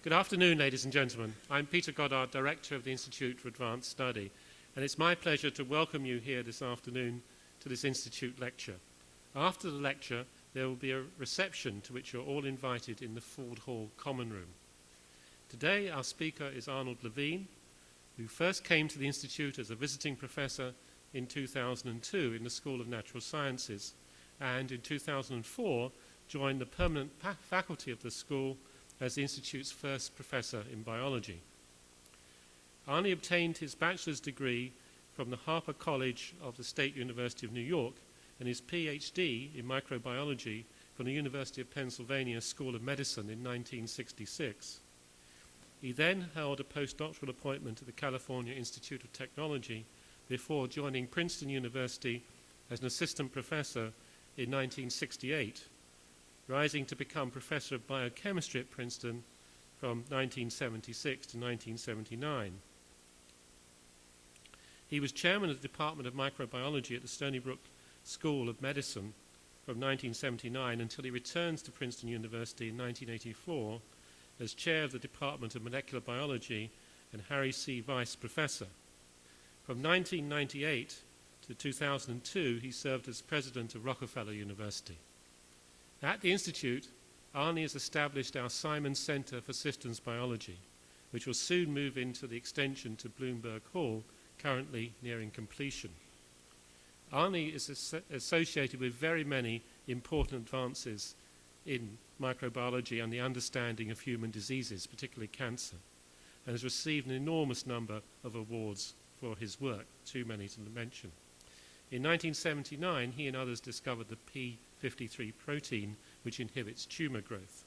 Good afternoon, ladies and gentlemen. I'm Peter Goddard, Director of the Institute for Advanced Study, and it's my pleasure to welcome you here this afternoon to this Institute lecture. After the lecture, there will be a reception to which you're all invited in the Ford Hall Common Room. Today, our speaker is Arnold Levine, who first came to the Institute as a visiting professor in 2002 in the School of Natural Sciences, and in 2004 joined the permanent faculty of the school as the Institute's first professor in biology. Arnie obtained his bachelor's degree from the Harper College of the State University of New York and his PhD in microbiology from the University of Pennsylvania School of Medicine in 1966. He then held a postdoctoral appointment at the California Institute of Technology before joining Princeton University as an assistant professor in 1968, rising to become professor of biochemistry at Princeton from 1976 to 1979. He was chairman of the Department of Microbiology at the Stony Brook School of Medicine from 1979 until he returns to Princeton University in 1984 as chair of the Department of Molecular Biology and Harry C. Vice Professor. From 1998 to 2002, he served as president of Rockefeller University. At the Institute, Arnie has established our Simon Center for Systems Biology, which will soon move into the extension to Bloomberg Hall, currently nearing completion. Arnie is associated with very many important advances in microbiology and the understanding of human diseases, particularly cancer, and has received an enormous number of awards for his work, too many to mention. In 1979, he and others discovered the p53 protein, which inhibits tumor growth.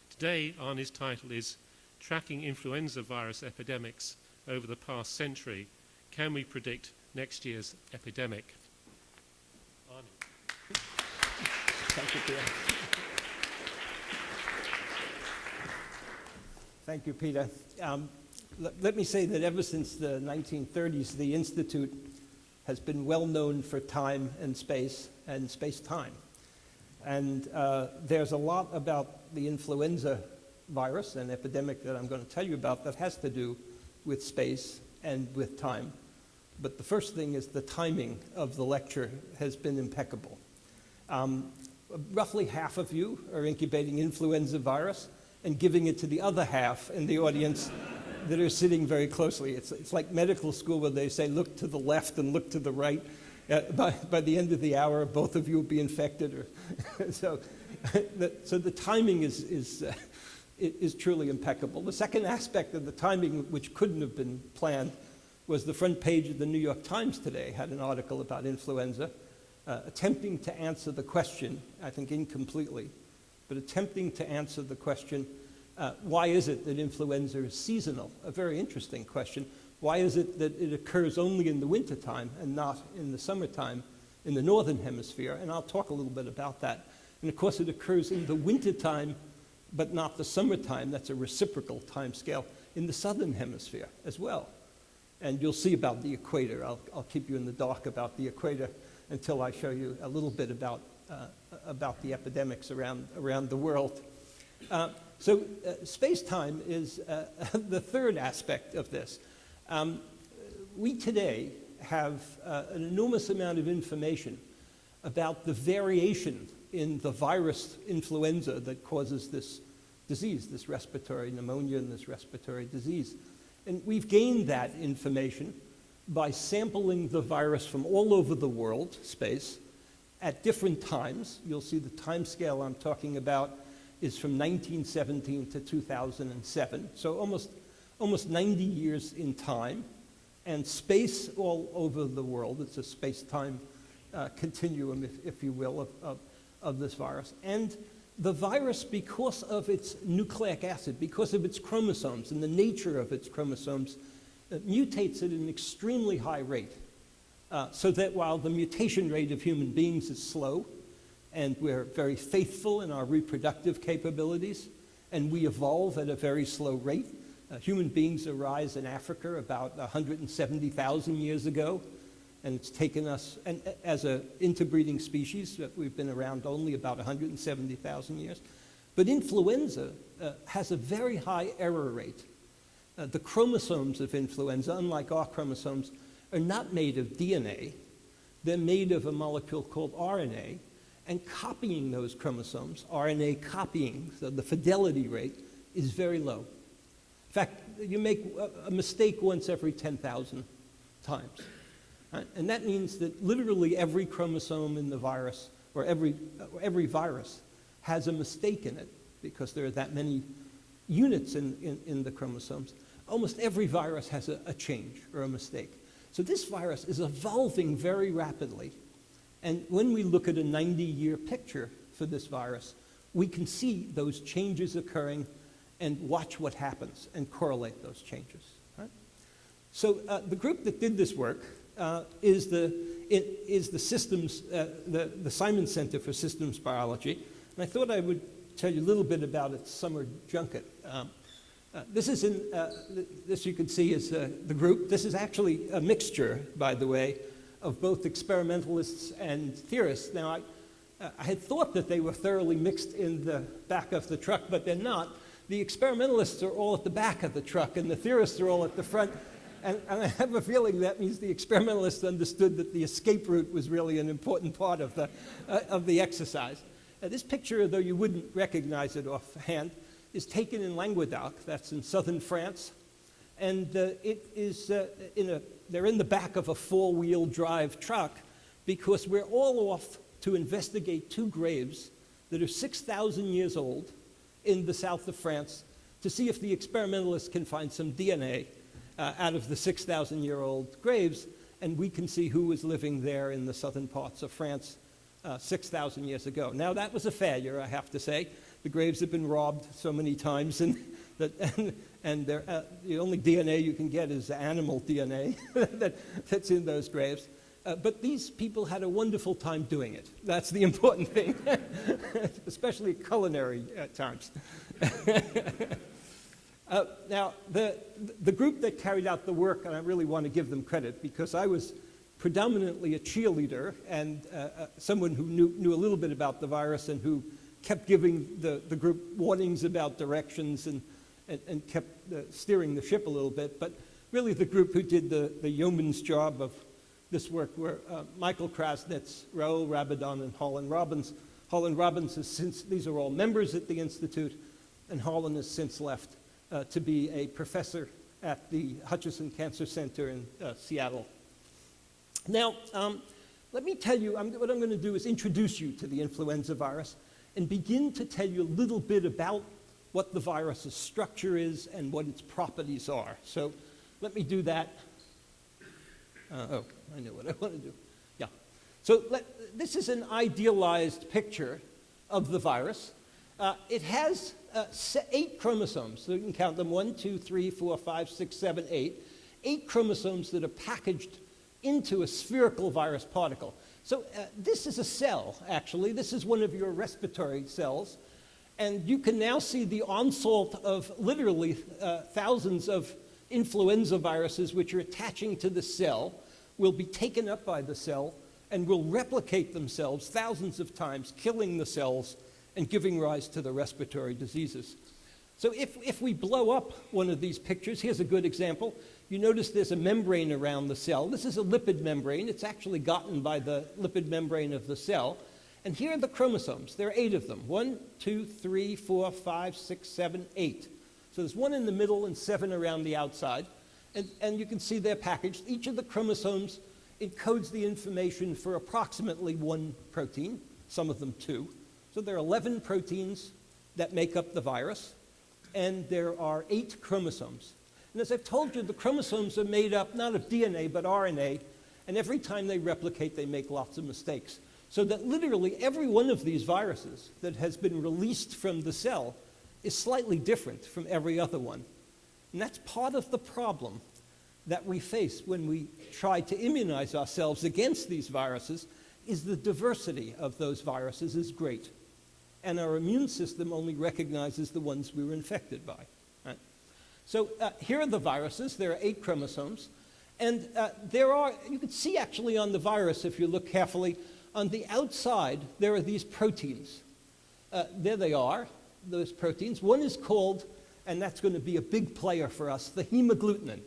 Today, Arnie's title is Tracking Influenza Virus Epidemics Over the Past Century. Can we predict next year's epidemic? Arnie. Thank you, Peter. Thank you, Peter. Let me say that ever since the 1930s, the Institute has been well known for time and space-time. And there's a lot about the influenza virus and epidemic that I'm going to tell you about that has to do with space and with time. But the first thing is the timing of the lecture has been impeccable. Roughly half of you are incubating influenza virus and giving it to the other half in the audience that are sitting very closely. It's like medical school where they say, look to the left and look to the right. By the end of the hour, both of you will be infected. So the timing is truly impeccable. The second aspect of the timing, which couldn't have been planned, was the front page of the New York Times today had an article about influenza, attempting to answer the question, I think incompletely, but attempting to answer the question, why is it that influenza is seasonal? A very interesting question. Why is it that it occurs only in the wintertime and not in the summertime in the northern hemisphere? And I'll talk a little bit about that. And of course, it occurs in the wintertime, but not the summertime. That's a reciprocal time scale in the southern hemisphere as well. And you'll see about the equator. I'll keep you in the dark about the equator until I show you a little bit about the epidemics around the world. So space-time is the third aspect of this. We today have an enormous amount of information about the variation in the virus influenza that causes this disease, this respiratory pneumonia and this respiratory disease. And we've gained that information by sampling the virus from all over the world, space, at different times. You'll see the time scale I'm talking about is from 1917 to 2007, so almost 90 years in time, and space all over the world. It's a space-time continuum, if you will, of this virus. And the virus, because of its nucleic acid, because of its chromosomes and the nature of its chromosomes, mutates at an extremely high rate, so that while the mutation rate of human beings is slow, and we're very faithful in our reproductive capabilities, and we evolve at a very slow rate. Human beings arise in Africa about 170,000 years ago, and it's taken us, and as an interbreeding species, we've been around only about 170,000 years. But influenza has a very high error rate. The chromosomes of influenza, unlike our chromosomes, are not made of DNA. They're made of a molecule called RNA, and copying those chromosomes, RNA copying, so the fidelity rate is very low. In fact, you make a mistake once every 10,000 times. Right? And that means that literally every chromosome in the virus, or every virus, has a mistake in it, because there are that many units in the chromosomes. Almost every virus has a change or a mistake. So this virus is evolving very rapidly. And when we look at a 90-year picture for this virus, we can see those changes occurring and watch what happens and correlate those changes. Right? So the group that did this work is the systems, the Simon Center for Systems Biology. And I thought I would tell you a little bit about its summer junket. This you can see is the group. This is actually a mixture, by the way, of both experimentalists and theorists. Now, I had thought that they were thoroughly mixed in the back of the truck, but they're not. The experimentalists are all at the back of the truck, and the theorists are all at the front. And I have a feeling that means the experimentalists understood that the escape route was really an important part of the exercise. This picture, though you wouldn't recognize it offhand, is taken in Languedoc, that's in southern France. And it is they're in the back of a four-wheel drive truck because we're all off to investigate two graves that are 6,000 years old in the south of France to see if the experimentalists can find some DNA out of the 6,000-year-old graves, and we can see who was living there in the southern parts of France 6,000 years ago. Now, that was a failure, I have to say. The graves have been robbed so many times, and the only DNA you can get is animal DNA that's in those graves. But these people had a wonderful time doing it. That's the important thing, especially culinary times. Now, the group that carried out the work, and I really want to give them credit because I was predominantly a cheerleader and someone who knew a little bit about the virus and who kept giving the group warnings about directions and kept steering the ship a little bit. But really the group who did the yeoman's job of this work were Michael Krasnitz, Raoul Rabadon, and Holland Robbins. Holland Robbins has since, these are all members at the Institute, and Holland has since left to be a professor at the Hutchinson Cancer Center in Seattle. Now, let me tell you, what I'm going to do is introduce you to the influenza virus and begin to tell you a little bit about what the virus's structure is and what its properties are. So let me do that. Oh, I know what I want to do. Yeah. So this is an idealized picture of the virus. It has 8 chromosomes. So you can count them 1, 2, 3, 4, 5, 6, 7, 8. 8 chromosomes that are packaged into a spherical virus particle. So this is a cell, actually. This is one of your respiratory cells. And you can now see the onslaught of literally thousands of influenza viruses which are attaching to the cell, will be taken up by the cell, and will replicate themselves thousands of times, killing the cells and giving rise to the respiratory diseases. So if we blow up one of these pictures, here's a good example. You notice there's a membrane around the cell. This is a lipid membrane. It's actually gotten by the lipid membrane of the cell. And here are the chromosomes. There are 8 of them. 1, 2, 3, 4, 5, 6, 7, 8. So there's 1 in the middle and 7 around the outside. And you can see they're packaged. Each of the chromosomes encodes the information for approximately 1 protein, some of them 2. So there are 11 proteins that make up the virus, and there are 8 chromosomes. And as I've told you, the chromosomes are made up not of DNA, but RNA, and every time they replicate, they make lots of mistakes. So that literally every one of these viruses that has been released from the cell is slightly different from every other one. And that's part of the problem that we face when we try to immunize ourselves against these viruses, is the diversity of those viruses is great. And our immune system only recognizes the ones we were infected by. Right? So here are the viruses. There are 8 chromosomes. And you can see actually on the virus, if you look carefully, on the outside, there are these proteins. There they are. those proteins. One is called, and that's going to be a big player for us, the hemagglutinin.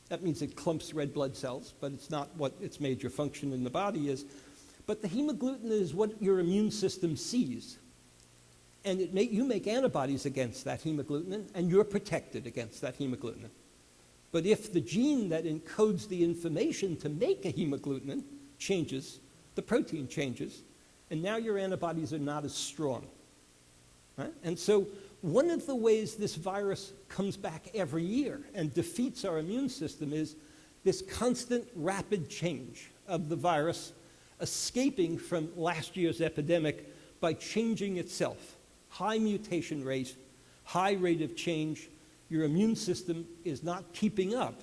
That means it clumps red blood cells, but it's not what its major function in the body is. But the hemagglutinin is what your immune system sees. And you make antibodies against that hemagglutinin, and you're protected against that hemagglutinin. But if the gene that encodes the information to make a hemagglutinin changes, the protein changes, and now your antibodies are not as strong. Right? And so one of the ways this virus comes back every year and defeats our immune system is this constant rapid change of the virus escaping from last year's epidemic by changing itself. High mutation rate, high rate of change. Your immune system is not keeping up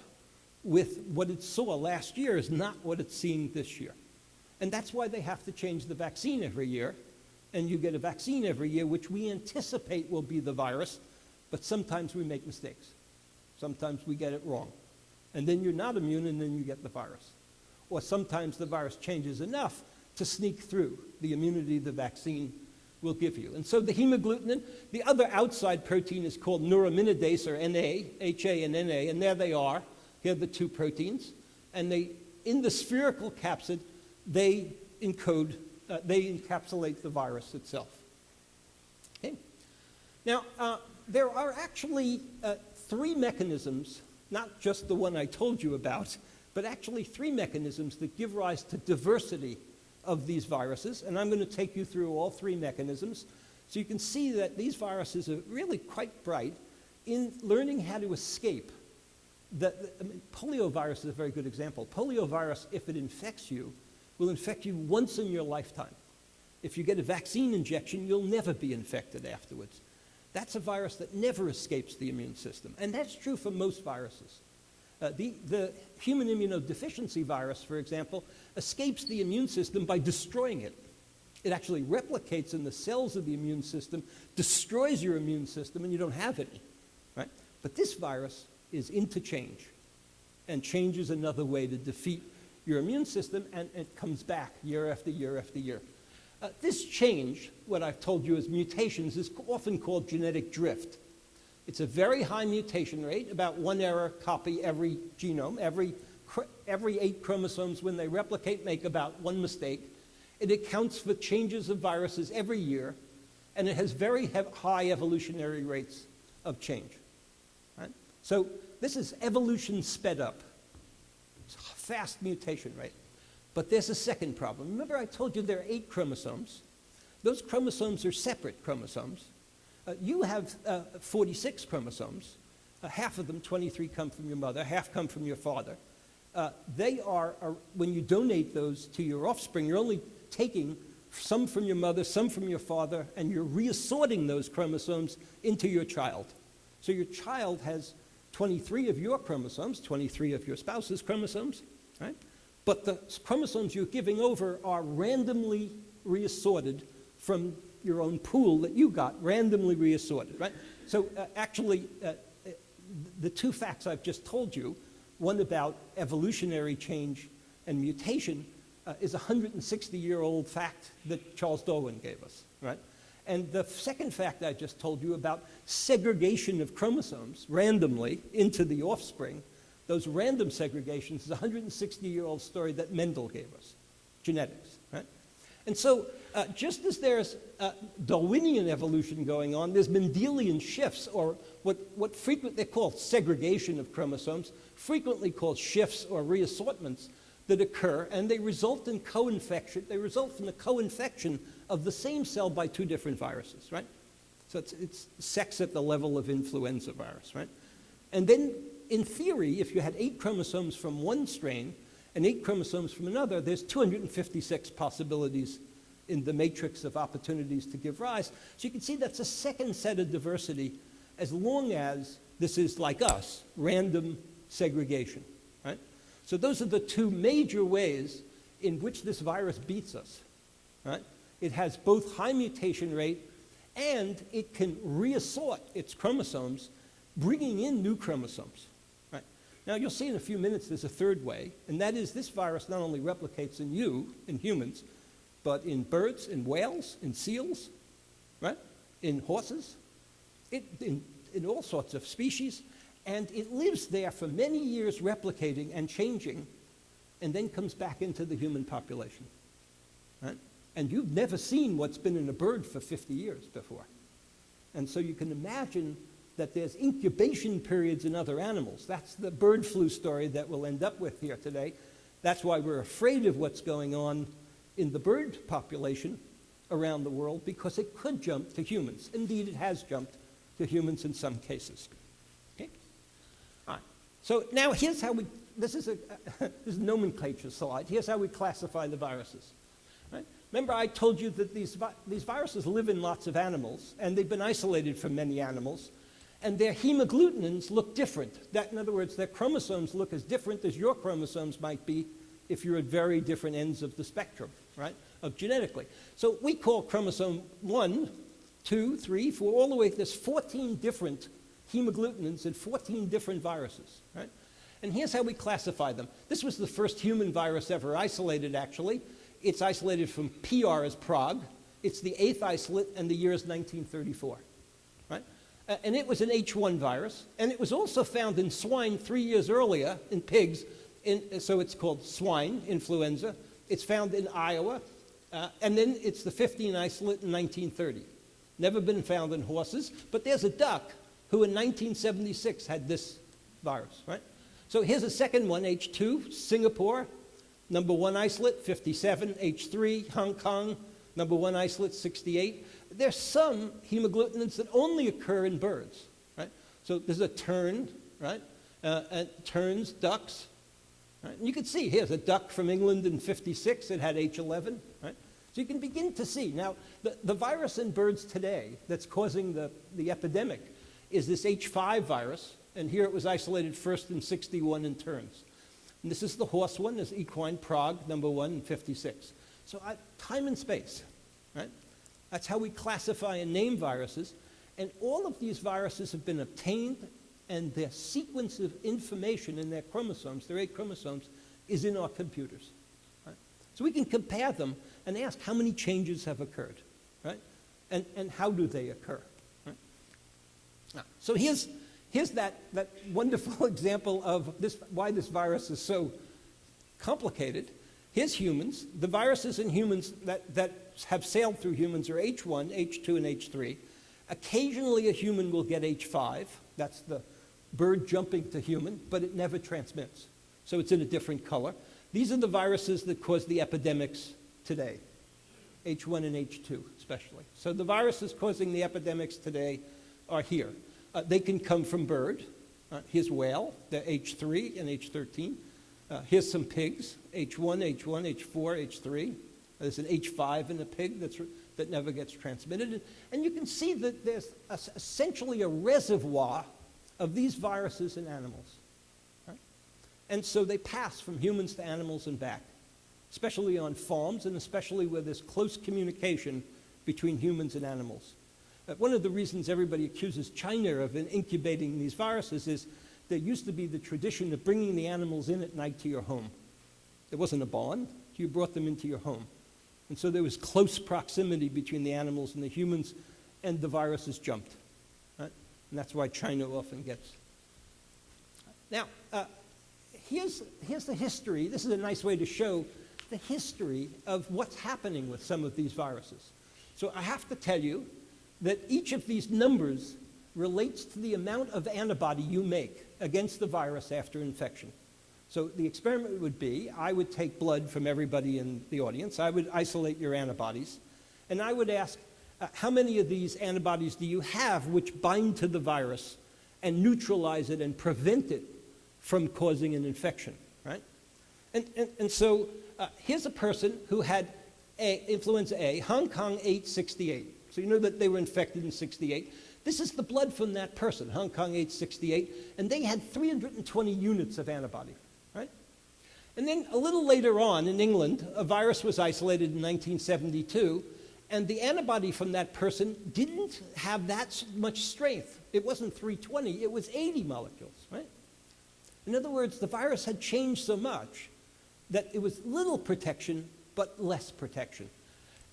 with what it saw last year is not what it's seeing this year. And that's why they have to change the vaccine every year. And you get a vaccine every year, which we anticipate will be the virus, but sometimes we make mistakes. Sometimes we get it wrong. And then you're not immune, and then you get the virus. Or sometimes the virus changes enough to sneak through the immunity the vaccine will give you. And so the hemagglutinin, the other outside protein is called neuraminidase, or NA, HA and NA, and there they are. Here are the two proteins. And they, in the spherical capsid, they encapsulate the virus itself. Okay? Now, there are actually three mechanisms, not just the one I told you about, but actually three mechanisms that give rise to diversity of these viruses, and I'm going to take you through all three mechanisms so you can see that these viruses are really quite bright in learning how to escape. Poliovirus is a very good example. Poliovirus, if it infects you, will infect you once in your lifetime. If you get a vaccine injection, you'll never be infected afterwards. That's a virus that never escapes the immune system, and that's true for most viruses. The human immunodeficiency virus, for example, escapes the immune system by destroying it. It actually replicates in the cells of the immune system, destroys your immune system, and you don't have any. Right? But this virus is into change, and change is another way to defeat your immune system, and it comes back year after year after year. This change, what I've told you is mutations, is often called genetic drift. It's a very high mutation rate, about 1 error copy every genome. Every 8 chromosomes, when they replicate, make about 1 mistake. It accounts for changes of viruses every year, and it has very high evolutionary rates of change. Right? So this is evolution sped up. It's a fast mutation rate. But there's a second problem. Remember I told you there are 8 chromosomes. Those chromosomes are separate chromosomes. You have 46 chromosomes. Half of them, 23, come from your mother, half come from your father. They are, when you donate those to your offspring, you're only taking some from your mother, some from your father, and you're reassorting those chromosomes into your child. So your child has 23 of your chromosomes, 23 of your spouse's chromosomes, right? But the chromosomes you're giving over are randomly reassorted from your own pool that you got, randomly reassorted, right? So actually, the two facts I've just told you, one about evolutionary change and mutation, is a 160-year-old fact that Charles Darwin gave us, right? And the second fact I just told you about segregation of chromosomes randomly into the offspring, those random segregations is a 160-year-old story that Mendel gave us, genetics, right? And so just as there's Darwinian evolution going on, there's Mendelian shifts, or what they're called segregation of chromosomes, frequently called shifts or reassortments that occur, and they result in co-infection. They result from the co-infection of the same cell by 2 different viruses, right? So it's sex at the level of influenza virus, right? And then, in theory, if you had 8 chromosomes from one strain and 8 chromosomes from another, there's 256 possibilities in the matrix of opportunities to give rise. So you can see that's a second set of diversity, as long as this is, like us, random segregation, right? So those are the 2 major ways in which this virus beats us, right? It has both high mutation rate, and it can reassort its chromosomes, bringing in new chromosomes, right? Now, you'll see in a few minutes there's a third way, and that is this virus not only replicates in you, in humans, but in birds, in whales, in seals, right? In horses, in all sorts of species, and it lives there for many years replicating and changing, and then comes back into the human population. Right? And you've never seen what's been in a bird for 50 years before. And so you can imagine that there's incubation periods in other animals. That's the bird flu story that we'll end up with here today. That's why we're afraid of what's going on in the bird population around the world, because it could jump to humans. Indeed, it has jumped to humans in some cases. Okay? All right. So now here's how this is a nomenclature slide. Here's how we classify the viruses. Right? Remember, I told you that these viruses live in lots of animals, and they've been isolated from many animals, and their hemagglutinins look different. That, in other words, their chromosomes look as different as your chromosomes might be if you're at very different ends of the spectrum, right, of genetically. So we call chromosome 1, 2, 3, 4, all the way, there's 14 different hemagglutinins in 14 different viruses, right? And here's how we classify them. This was the first human virus ever isolated, actually. It's isolated from PR as Prague. It's the 8th isolate, and the year is 1934, right? And it was an H1 virus, and it was also found in swine 3 years earlier, in pigs, so it's called swine influenza. It's found in Iowa, and then it's the 15 isolate in 1930. Never been found in horses, but there's a duck who in 1976 had this virus, right? So here's a second one, H2, Singapore, number 1 isolate, 57, H3, Hong Kong, number 1 isolate, 68. There's some hemagglutinins that only occur in birds, right? So there's a tern, right? Terns, ducks, right? And you can see here's a duck from England in 56. It had H11, right? So you can begin to see. Now, the virus in birds today that's causing the epidemic is this H5 virus, and here it was isolated first in 61 in terns. And this is the horse one, this equine Prague, number 1 in 56. So time and space, right? That's how we classify and name viruses. And all of these viruses have been obtained, and their sequence of information in their chromosomes, their 8 chromosomes, is in our computers. Right? So we can compare them and ask how many changes have occurred, right? And how do they occur? Right? Now, so here's that wonderful example of why this virus is so complicated. Here's humans. The viruses in humans that have sailed through humans are H1, H2, and H3. Occasionally a human will get H5. That's the bird jumping to human, but it never transmits. So it's in a different color. These are the viruses that cause the epidemics today, H1 and H2 especially. So the viruses causing the epidemics today are here. They can come from bird. Here's whale, the H3 and H13. Here's some pigs, H1, H4, H3. There's an H5 in a pig that never gets transmitted. And you can see that there's essentially a reservoir of these viruses in animals. Right? And so they pass from humans to animals and back, especially on farms and especially where there's close communication between humans and animals. One of the reasons everybody accuses China of incubating these viruses is there used to be the tradition of bringing the animals in at night to your home. There wasn't a barn, you brought them into your home. And so there was close proximity between the animals and the humans, and the viruses jumped. Right? And that's why China often gets. Now, here's the history. This is a nice way to show the history of what's happening with some of these viruses. So I have to tell you that each of these numbers relates to the amount of antibody you make against the virus after infection. So the experiment would be, I would take blood from everybody in the audience, I would isolate your antibodies, and I would ask, how many of these antibodies do you have which bind to the virus and neutralize it and prevent it from causing an infection, right? And so here's a person who had influenza A, Hong Kong 868. So you know that they were infected in 68. This is the blood from that person, Hong Kong 868, and they had 320 units of antibody, right? And then a little later on in England, a virus was isolated in 1972, and the antibody from that person didn't have that much strength. It wasn't 320, it was 80 molecules, right? In other words, the virus had changed so much that it was little protection, but less protection.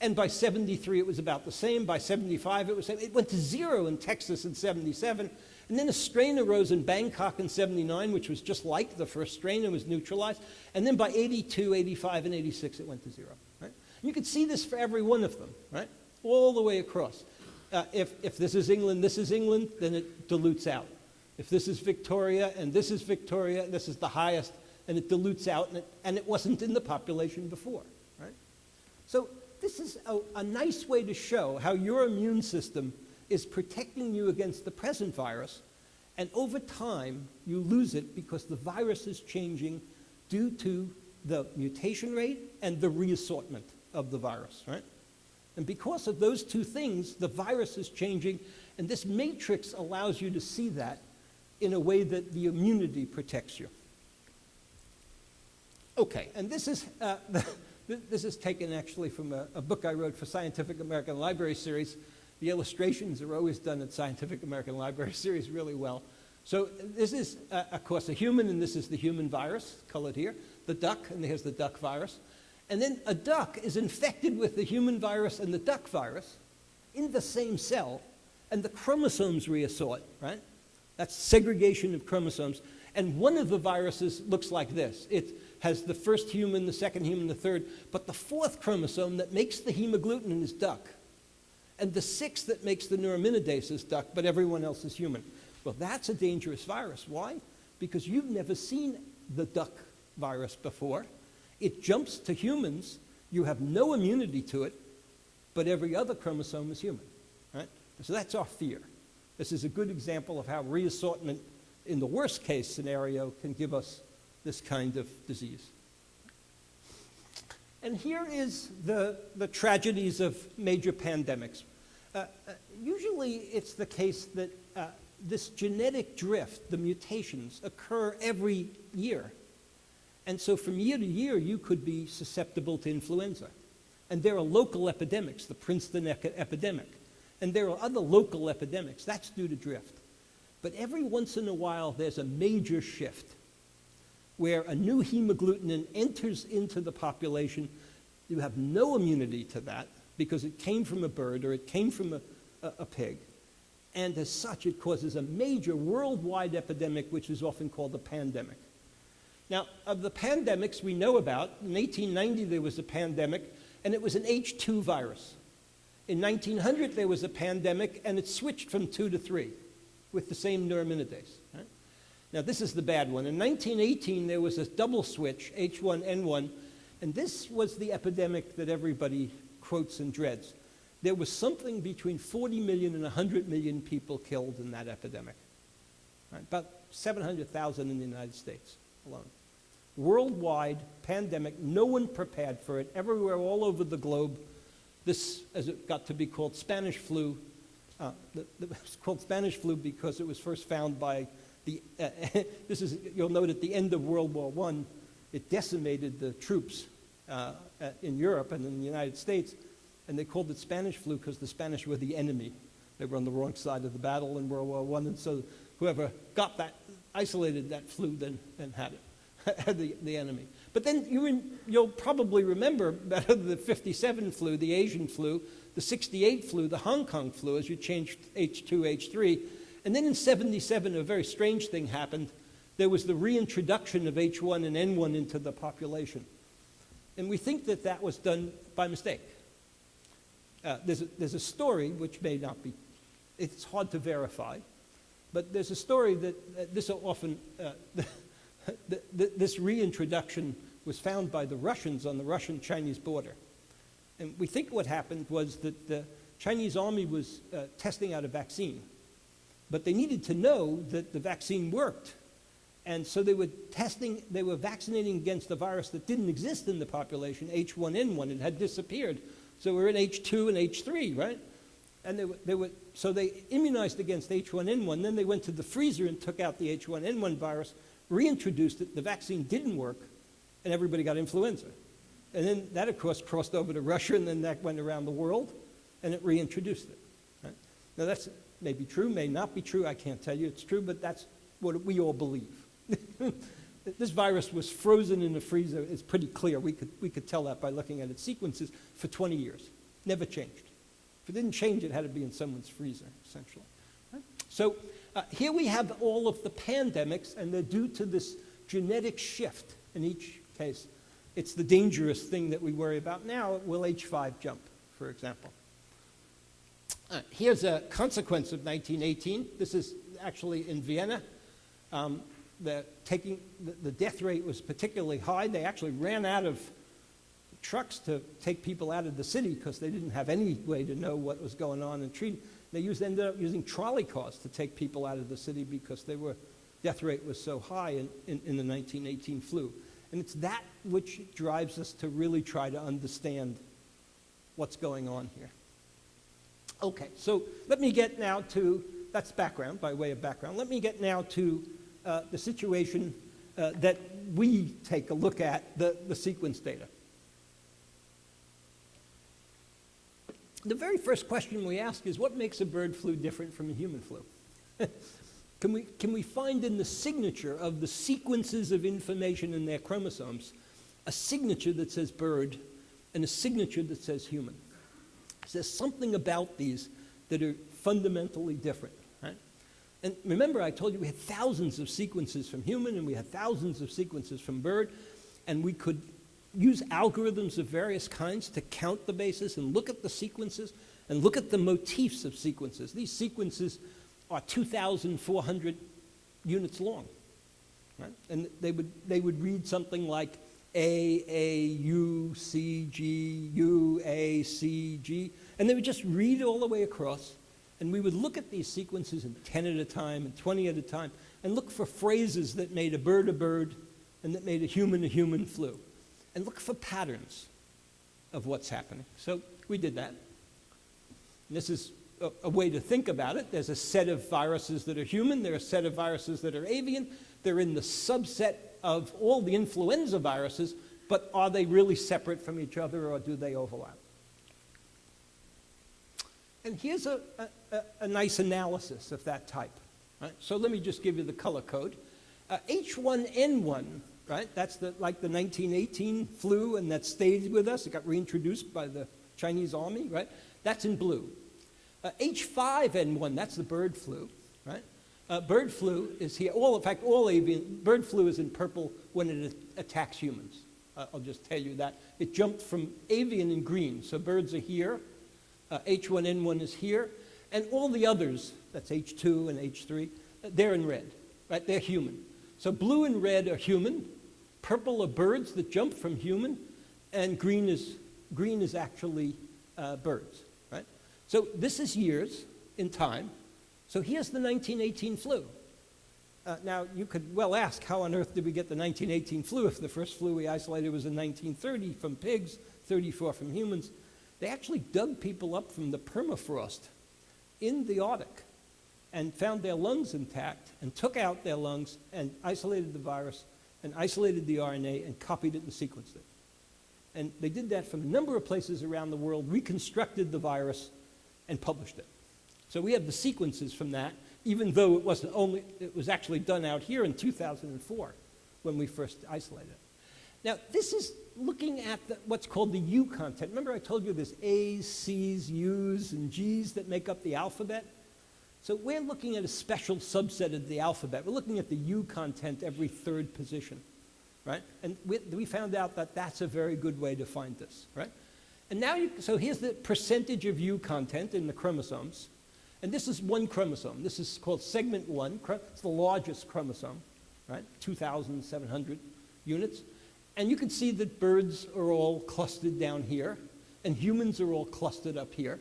And by 73, it was about the same. By 75, it was the same. It went to 0 in Texas in 77. And then a strain arose in Bangkok in 79, which was just like the first strain and was neutralized. And then by 82, 85, and 86, it went to 0. Right? And you can see this for every one of them, right? All the way across. If this is England, then it dilutes out. If this is Victoria, and this is Victoria, this is the highest, and it dilutes out, and it wasn't in the population before, right? So this is a nice way to show how your immune system is protecting you against the present virus, and over time, you lose it because the virus is changing due to the mutation rate and the reassortment of the virus, right? And because of those two things, the virus is changing, and this matrix allows you to see that in a way that the immunity protects you. Okay, and this is this is taken actually from a book I wrote for Scientific American Library Series. The illustrations are always done at Scientific American Library Series really well. So this is, of course, a human, and this is the human virus, colored here. The duck, and here's the duck virus. And then a duck is infected with the human virus and the duck virus in the same cell, and the chromosomes reassort, right? That's segregation of chromosomes. And one of the viruses looks like this. It has the first human, the second human, the third, but the fourth chromosome that makes the hemagglutinin is duck. And the sixth that makes the neuraminidase is duck, but everyone else is human. Well, that's a dangerous virus. Why? Because you've never seen the duck virus before. It jumps to humans. You have no immunity to it, but every other chromosome is human, right? So that's our fear. This is a good example of how reassortment in the worst case scenario can give us this kind of disease. And here is the tragedies of major pandemics. Usually it's the case that this genetic drift, the mutations, occur every year. And so from year to year, you could be susceptible to influenza. And there are local epidemics, the Princeton epidemic. And there are other local epidemics. That's due to drift. But every once in a while, there's a major shift where a new hemagglutinin enters into the population. You have no immunity to that because it came from a bird or it came from a pig. And as such, it causes a major worldwide epidemic, which is often called a pandemic. Now, of the pandemics we know about, in 1890 there was a pandemic, and it was an H2 virus. In 1900 there was a pandemic, and it switched from 2 to 3 with the same neuraminidase. Right? Now, this is the bad one. In 1918 there was a double switch, H5N1, and this was the epidemic that everybody quotes and dreads. There was something between 40 million and 100 million people killed in that epidemic. Right? About 700,000 in the United States alone. Worldwide pandemic, no one prepared for it, everywhere all over the globe. This, as it got to be called Spanish flu, it was called Spanish flu because it was first found by the, you'll note at the end of World War I, it decimated the troops in Europe and in the United States, and they called it Spanish flu because the Spanish were the enemy. They were on the wrong side of the battle in World War I, and so whoever got that, isolated that flu, then had it, had the enemy. But then you'll probably remember better the 57 flu, the Asian flu, the 68 flu, the Hong Kong flu, as you changed H2, H3. And then in 77, a very strange thing happened. There was the reintroduction of H1 and N1 into the population. And we think that that was done by mistake. There's a story which may not be, it's hard to verify, but there's a story that this often, this reintroduction was found by the Russians on the Russian-Chinese border. And we think what happened was that the Chinese army was testing out a vaccine, but they needed to know that the vaccine worked. And so they were vaccinating against a virus that didn't exist in the population, H1N1. It had disappeared. So we're in H2 and H3, right? And so they immunized against H1N1. Then they went to the freezer and took out the H1N1 virus, reintroduced it. The vaccine didn't work, and everybody got influenza. And then that, of course, crossed over to Russia, and then that went around the world, and it reintroduced it. Right? Now, that's maybe true, may not be true. I can't tell you it's true, but that's what we all believe. This virus was frozen in the freezer. It's pretty clear. We could tell that by looking at its sequences for 20 years. Never changed. If it didn't change, it had to be in someone's freezer, essentially. Right? So here we have all of the pandemics, and they're due to this genetic shift in each case. It's the dangerous thing that we worry about now. Will H5 jump, for example? Here's a consequence of 1918. This is actually in Vienna. The death rate was particularly high. They actually ran out of trucks to take people out of the city because they didn't have any way to know what was going on and treat. They ended up using trolley cars to take people out of the city because death rate was so high in the 1918 flu. And it's that which drives us to really try to understand what's going on here. Okay, so let me get now to, that's background, by way of background. Let me get now to the situation that we take a look at, the sequence data. The very first question we ask is, what makes a bird flu different from a human flu? Can we find in the signature of the sequences of information in their chromosomes a signature that says bird and a signature that says human? There's something about these that are fundamentally different, right? And remember, I told you we had thousands of sequences from human and we had thousands of sequences from bird, and we could use algorithms of various kinds to count the bases and look at the sequences and look at the motifs of sequences. These sequences are 2,400 units long, right? And they would read something like A, U, C, G, U, A, C, G, and they would just read all the way across, and we would look at these sequences in 10 at a time and 20 at a time and look for phrases that made a bird and that made a human flu, and look for patterns of what's happening. So we did that. And this is a way to think about it. There's a set of viruses that are human. There are a set of viruses that are avian. They're in the subset of all the influenza viruses, but are they really separate from each other, or do they overlap? And here's a nice analysis of that type. Right? So let me just give you the color code. H5N1, right? That's like the 1918 flu, and that stayed with us. It got reintroduced by the Chinese army, right? That's in blue. H5N1, that's the bird flu, right? Bird flu is here. All avian, bird flu is in purple when it attacks humans. I'll just tell you that. It jumped from avian in green, so birds are here. H5N1 is here. And all the others, that's H2 and H3, they're in red, right? They're human. So blue and red are human. Purple are birds that jump from human. And green is actually birds, right? So this is years in time. So here's the 1918 flu. Now, you could well ask, how on earth did we get the 1918 flu if the first flu we isolated was in 1930 from pigs, 34 from humans? They actually dug people up from the permafrost in the Arctic and found their lungs intact and took out their lungs and isolated the virus and isolated the RNA and copied it and sequenced it. And they did that from a number of places around the world, reconstructed the virus, and published it. So we have the sequences from that, even though it was actually done out here in 2004 when we first isolated it. Now, this is looking at what's called the U content. Remember I told you there's A's, C's, U's, and G's that make up the alphabet? So we're looking at a special subset of the alphabet. We're looking at the U content every third position, right? And we found out that that's a very good way to find this, right? And now, so here's the percentage of U content in the chromosomes. And this is one chromosome. This is called segment 1. It's the largest chromosome, right? 2,700 units. And you can see that birds are all clustered down here, and humans are all clustered up here,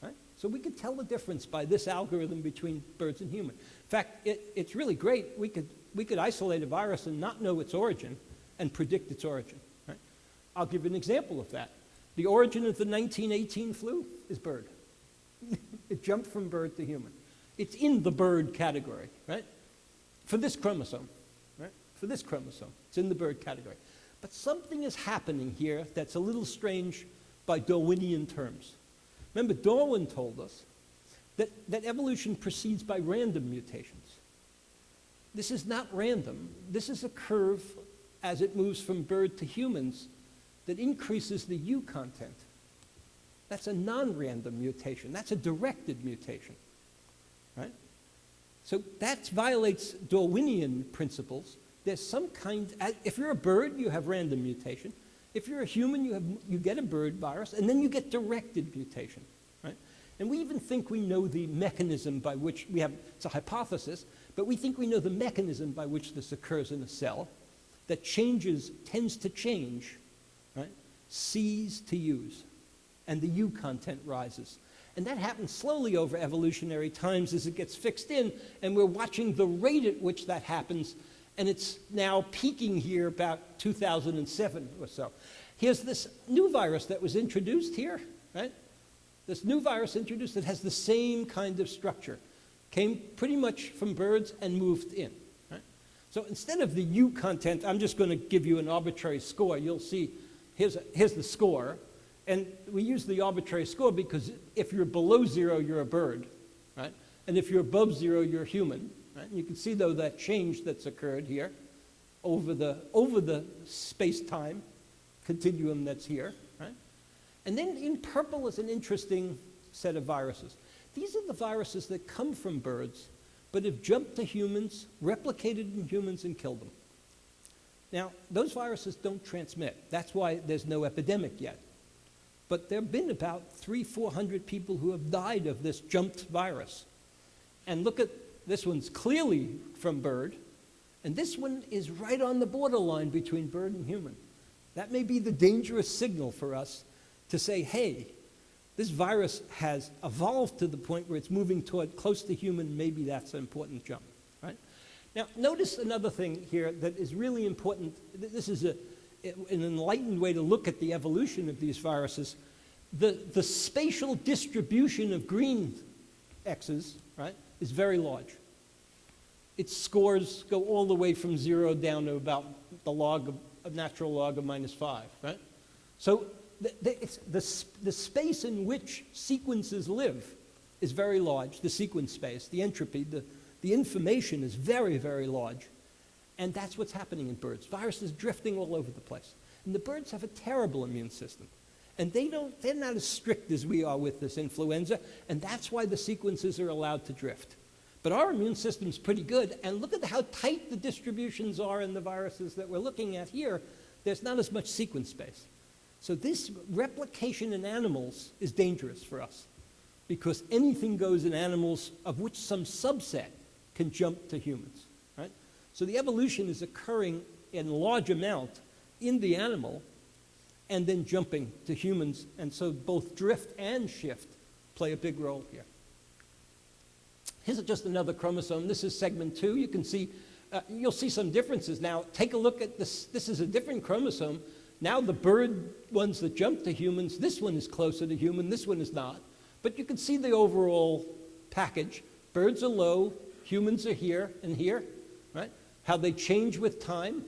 right? So we could tell the difference by this algorithm between birds and human. In fact, it's really great. We could isolate a virus and not know its origin and predict its origin, right? I'll give you an example of that. The origin of the 1918 flu is bird. It jumped from bird to human. It's in the bird category, right? For this chromosome, right? For this chromosome, it's in the bird category. But something is happening here that's a little strange by Darwinian terms. Remember, Darwin told us that evolution proceeds by random mutations. This is not random. This is a curve as it moves from bird to humans that increases the U content. That's a non-random mutation. That's a directed mutation, right? So that violates Darwinian principles. There's some kind, if you're a bird, you have random mutation. If you're a human, you get a bird virus, and then you get directed mutation, right? And we even think we know the mechanism by which it's a hypothesis, but we think we know the mechanism by which this occurs in a cell that tends to change, right? C's to U's, and the U content rises. And that happens slowly over evolutionary times as it gets fixed in, and we're watching the rate at which that happens, and it's now peaking here about 2007 or so. Here's this new virus that was introduced here, right? This new virus introduced that has the same kind of structure. Came pretty much from birds and moved in, right? So instead of the U content, I'm just going to give you an arbitrary score. You'll see, here's the score. And we use the arbitrary score because if you're below 0, you're a bird, right? And if you're above 0, you're human, right? And you can see, though, that change that's occurred here over the space-time continuum that's here, right? And then in purple is an interesting set of viruses. These are the viruses that come from birds, but have jumped to humans, replicated in humans, and killed them. Now, those viruses don't transmit. That's why there's no epidemic yet. But there have been about 300-400 people who have died of this jumped virus. And look at, this one's clearly from bird, and this one is right on the borderline between bird and human. That may be the dangerous signal for us to say, hey, this virus has evolved to the point where it's moving toward close to human, maybe that's an important jump, right? Now, notice another thing here that is really important. This is an enlightened way to look at the evolution of these viruses. The spatial distribution of green X's, right, is very large. Its scores go all the way from 0 down to about the natural log of -5, right? So the space in which sequences live is very large, the sequence space, the entropy, the information is very, very large. And that's what's happening in birds. Viruses drifting all over the place. And the birds have a terrible immune system. And they're not as strict as we are with this influenza, and that's why the sequences are allowed to drift. But our immune system's pretty good, and look at how tight the distributions are in the viruses that we're looking at here. There's not as much sequence space. So this replication in animals is dangerous for us, because anything goes in animals of which some subset can jump to humans, right? So the evolution is occurring in large amount in the animal and then jumping to humans, and so both drift and shift play a big role here. Here's just another chromosome. This is segment 2. You can see, you'll see some differences. Now, take a look at this. This is a different chromosome. Now the bird ones that jump to humans, this one is closer to human, this one is not. But you can see the overall package. Birds are low, humans are here and here, right? How they change with time,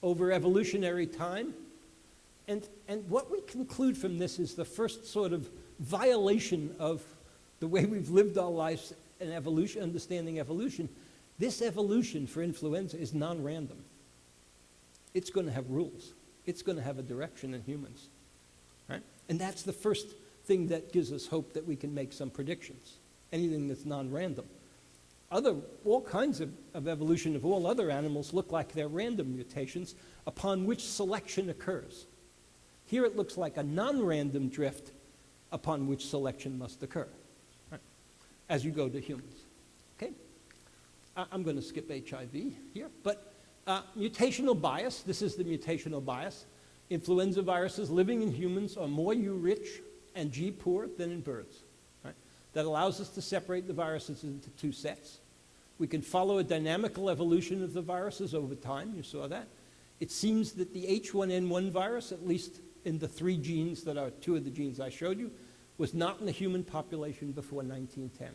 over evolutionary time. And what we conclude from this is the first sort of violation of the way we've lived our lives in evolution, understanding evolution. This evolution for influenza is non-random. It's going to have rules. It's going to have a direction in humans, right? And that's the first thing that gives us hope that we can make some predictions, anything that's non-random. All kinds of evolution of all other animals look like they're random mutations upon which selection occurs. Here it looks like a non-random drift upon which selection must occur, right, as you go to humans. Okay? I'm going to skip HIV here, but mutational bias, this is the mutational bias. Influenza viruses living in humans are more U-rich and G-poor than in birds. Right? That allows us to separate the viruses into two sets. We can follow a dynamical evolution of the viruses over time. You saw that. It seems that the H5N1 virus, at least in the 3 genes that are 2 of the genes I showed you, was not in the human population before 1910.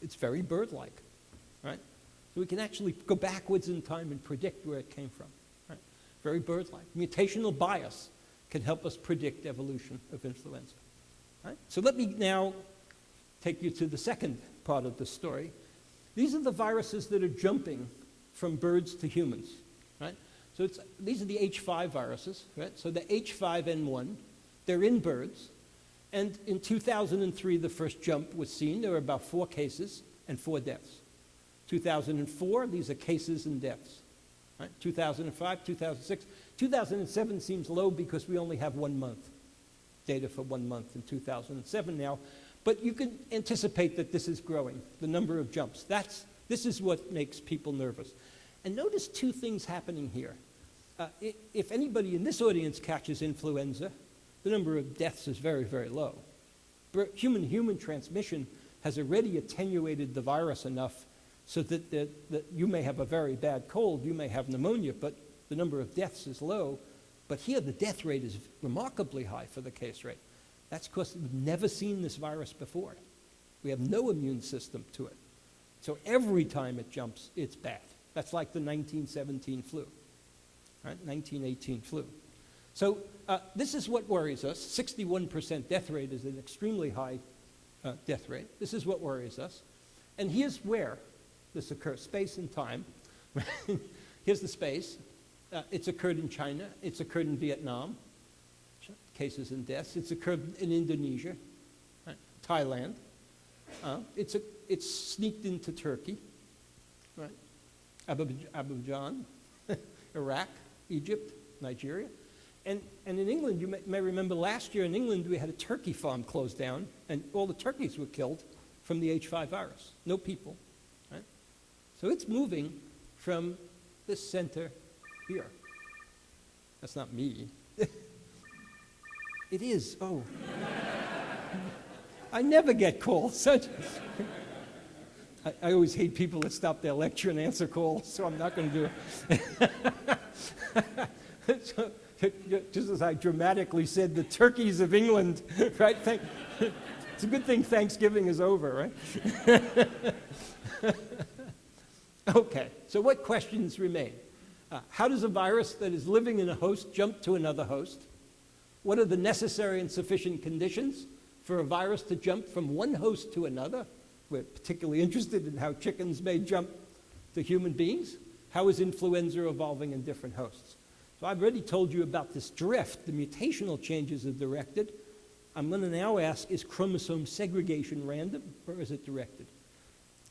It's very bird-like, right? So we can actually go backwards in time and predict where it came from, right? Very bird-like. Mutational bias can help us predict evolution of influenza, right? So let me now take you to the second part of the story. These are the viruses that are jumping from birds to humans, right? So these are the H5 viruses, right? So the H5N1, they're in birds, And in 2003, the first jump was seen. There were about 4 cases and 4 deaths. 2004, these are cases and deaths. Right? 2005, 2006. 2007 seems low because we only have 1 month, data for 1 month in 2007 now. But you can anticipate that this is growing, the number of jumps. This is what makes people nervous. And notice 2 things happening here. If anybody in this audience catches influenza, the number of deaths is very, very low. Human-human transmission has already attenuated the virus enough so that you may have a very bad cold, you may have pneumonia, but the number of deaths is low. But here the death rate is remarkably high for the case rate. That's because we've never seen this virus before. We have no immune system to it. So every time it jumps, it's bad. That's like the 1917 flu, right? 1918 flu. So this is what worries us. 61% death rate is an extremely high death rate. This is what worries us. And here's where this occurs, space and time. Here's the space. It's occurred in China. It's occurred in Vietnam, cases and deaths. It's occurred in Indonesia, right? Thailand. It's sneaked into Turkey, right? Azerbaijan, Iraq, Egypt, Nigeria. And in England, you may remember last year in England, we had a turkey farm closed down, and all the turkeys were killed from the H5 virus. No people, right? So it's moving from this center here. That's not me. It is, oh. I never get calls. I always hate people that stop their lecture and answer calls, so I'm not going to do it. So, just as I dramatically said, the turkeys of England, right? It's a good thing Thanksgiving is over, right? Okay, so what questions remain? How does a virus that is living in a host jump to another host? What are the necessary and sufficient conditions for a virus to jump from one host to another? We're particularly interested in how chickens may jump to human beings. How is influenza evolving in different hosts? So I've already told you about this drift. The mutational changes are directed. I'm going to now ask, is chromosome segregation random or is it directed?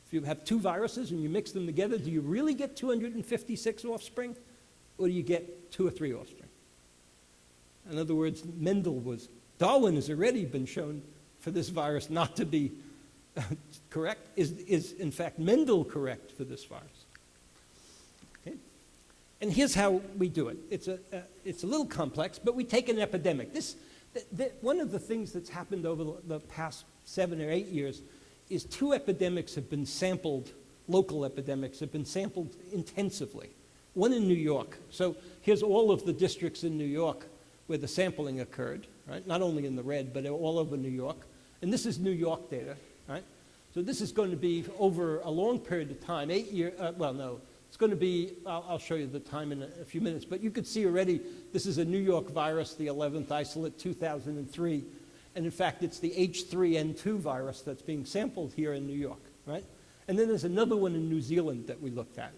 If you have 2 viruses and you mix them together, do you really get 256 offspring or do you get 2 or 3 offspring? In other words, Darwin has already been shown for this virus not to be correct. Is in fact Mendel correct for this virus? Okay. And here's how we do it. It's a little complex, but we take an epidemic. One of the things that's happened over the past 7 or 8 years is 2 epidemics have been sampled, local epidemics have been sampled intensively. One in New York. So here's all of the districts in New York where the sampling occurred, right? Not only in the red, but all over New York. And this is New York data, right? So this is going to be over a long period of time, 8 years, it's going to be, I'll show you the time in a few minutes, but you could see already this is a New York virus, the 11th isolate, 2003. And in fact, it's the H5N1 virus that's being sampled here in New York, right? And then there's another one in New Zealand that we looked at,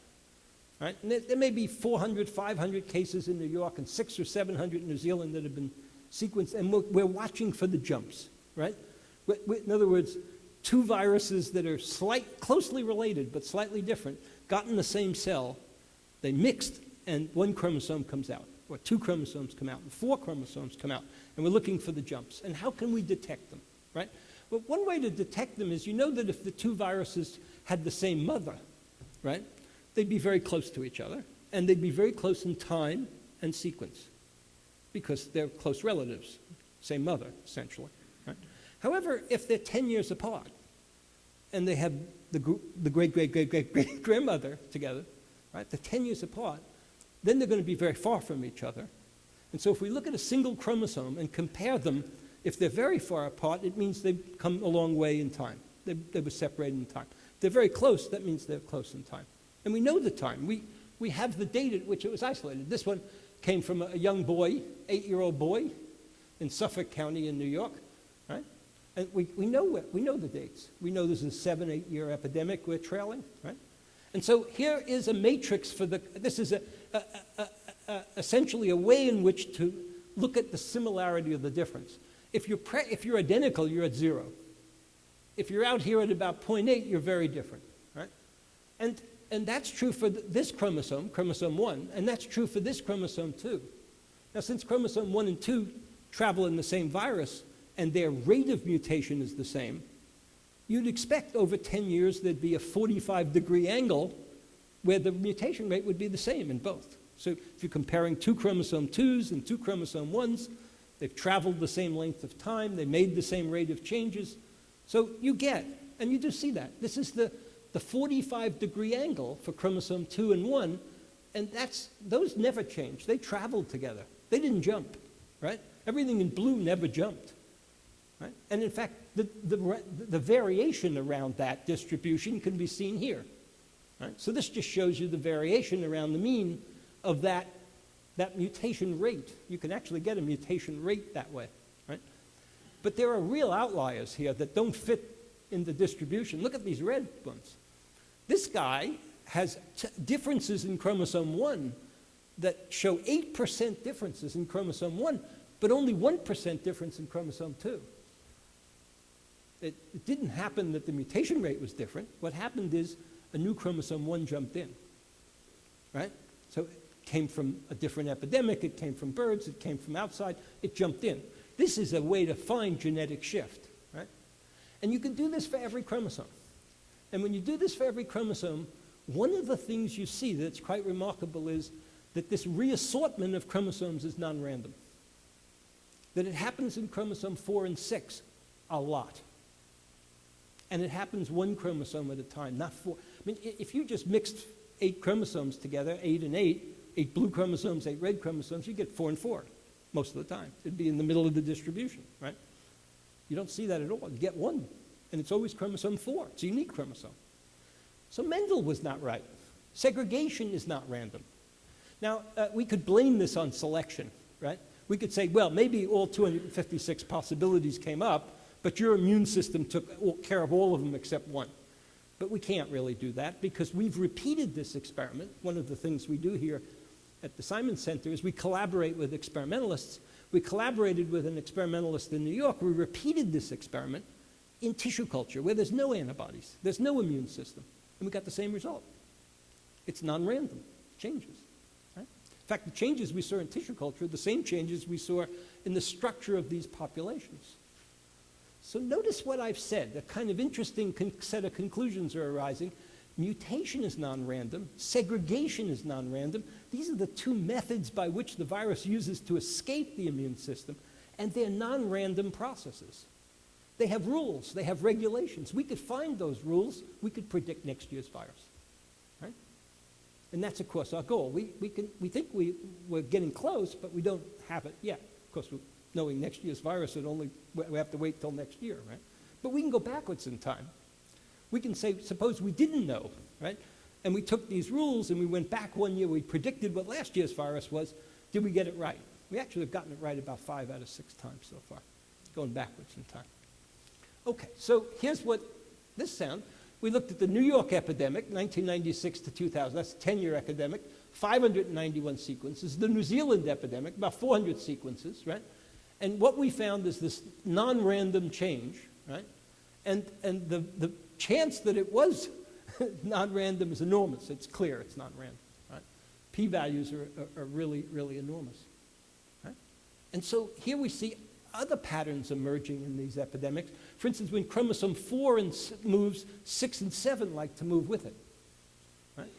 right? And there may be 400, 500 cases in New York and 600 or 700 in New Zealand that have been sequenced, and we're watching for the jumps, right? In other words, 2 viruses that are closely related but slightly different got in the same cell, they mixed, and 1 chromosome comes out, or 2 chromosomes come out, and 4 chromosomes come out, and we're looking for the jumps. And how can we detect them, right? Well, one way to detect them is you know that if the 2 viruses had the same mother, right, they'd be very close to each other, and they'd be very close in time and sequence, because they're close relatives, same mother, essentially, right? However, if they're 10 years apart, and they have the great-great-great-great-grandmother together, right? They're 10 years apart, then they're going to be very far from each other. And so if we look at a single chromosome and compare them, if they're very far apart, it means they've come a long way in time. They were separated in time. If they're very close, that means they're close in time. And we know the time. We have the date at which it was isolated. This one came from a young boy, 8-year-old boy in Suffolk County in New York, right? And we know the dates. We know this is a 7-8 year epidemic we're trailing, right? And so here is a matrix for this is essentially a way in which to look at the similarity of the difference. If you're identical, you're at 0. If you're out here at about 0.8, you're very different, right? And that's true for this chromosome, chromosome 1, and that's true for this chromosome 2. Now, since chromosome 1 and 2 travel in the same virus and their rate of mutation is the same, you'd expect over 10 years there'd be a 45-degree angle where the mutation rate would be the same in both. So if you're comparing 2 chromosome 2s and 2 chromosome 1s, they've traveled the same length of time, they made the same rate of changes. So you get, and you do see that. This is the 45-degree angle for chromosome 2 and 1, and those never changed. They traveled together. They didn't jump, right? Everything in blue never jumped, right? And in fact, the variation around that distribution can be seen here, right? So this just shows you the variation around the mean of that mutation rate. You can actually get a mutation rate that way, right? But there are real outliers here that don't fit in the distribution. Look at these red ones. This guy has differences in chromosome 1 that show 8% differences in chromosome 1, but only 1% difference in chromosome 2. It didn't happen that the mutation rate was different. What happened is a new chromosome 1 jumped in, right? So it came from a different epidemic, it came from birds, it came from outside, it jumped in. This is a way to find genetic shift, right? And you can do this for every chromosome. And when you do this for every chromosome, one of the things you see that's quite remarkable is that this reassortment of chromosomes is non-random. That it happens in chromosome 4 and 6 a lot. And it happens 1 chromosome at a time, not 4. I mean, if you just mixed 8 chromosomes together, 8 and 8 blue chromosomes, 8 red chromosomes, you get 4 and 4 most of the time. It'd be in the middle of the distribution, right? You don't see that at all. You get 1, and it's always chromosome 4. It's a unique chromosome. So Mendel was not right. Segregation is not random. Now, we could blame this on selection, right? We could say, well, maybe all 256 possibilities came up, but your immune system took care of all of them except 1. But we can't really do that because we've repeated this experiment. One of the things we do here at the Simon Center is we collaborate with experimentalists. We collaborated with an experimentalist in New York. We repeated this experiment in tissue culture where there's no antibodies, there's no immune system, and we got the same result. It's non-random changes. Right? In fact, the changes we saw in tissue culture are the same changes we saw in the structure of these populations. So notice what I've said. A kind of interesting set of conclusions are arising. Mutation is non-random. Segregation is non-random. These are the 2 methods by which the virus uses to escape the immune system, and they're non-random processes. They have rules. They have regulations. We could find those rules. We could predict next year's virus, right? And that's, of course, our goal. We think we're getting close, but we don't have it yet. Of course, knowing next year's virus, we have to wait till next year, right? But we can go backwards in time. We can say, suppose we didn't know, right? And we took these rules and we went back 1 year, we predicted what last year's virus was. Did we get it right? We actually have gotten it right about 5 out of 6 times so far, going backwards in time. Okay, so here's what this sounds. We looked at the New York epidemic, 1996 to 2000. That's a 10-year epidemic, 591 sequences. The New Zealand epidemic, about 400 sequences, right? And what we found is this non-random change, right? And the chance that it was non-random is enormous. It's clear it's not random, right? P-values are really, really enormous, right? And so here we see other patterns emerging in these epidemics. For instance, when chromosome 4 moves, 6 and 7 like to move with it, right?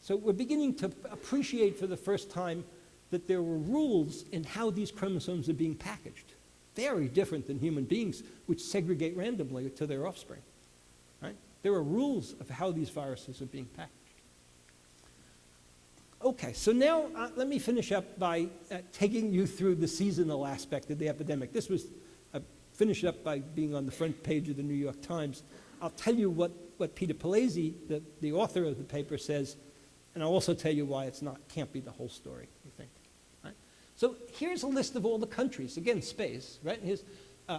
So we're beginning to appreciate for the first time that there were rules in how these chromosomes are being packaged. Very different than human beings, which segregate randomly to their offspring, right? There are rules of how these viruses are being packaged. Okay, so now let me finish up by taking you through the seasonal aspect of the epidemic. This was finished up by being on the front page of the New York Times. I'll tell you what Peter Palese, the author of the paper, says, and I'll also tell you why can't be the whole story, we think. Right? So here's a list of all the countries. Again, space, right? Here's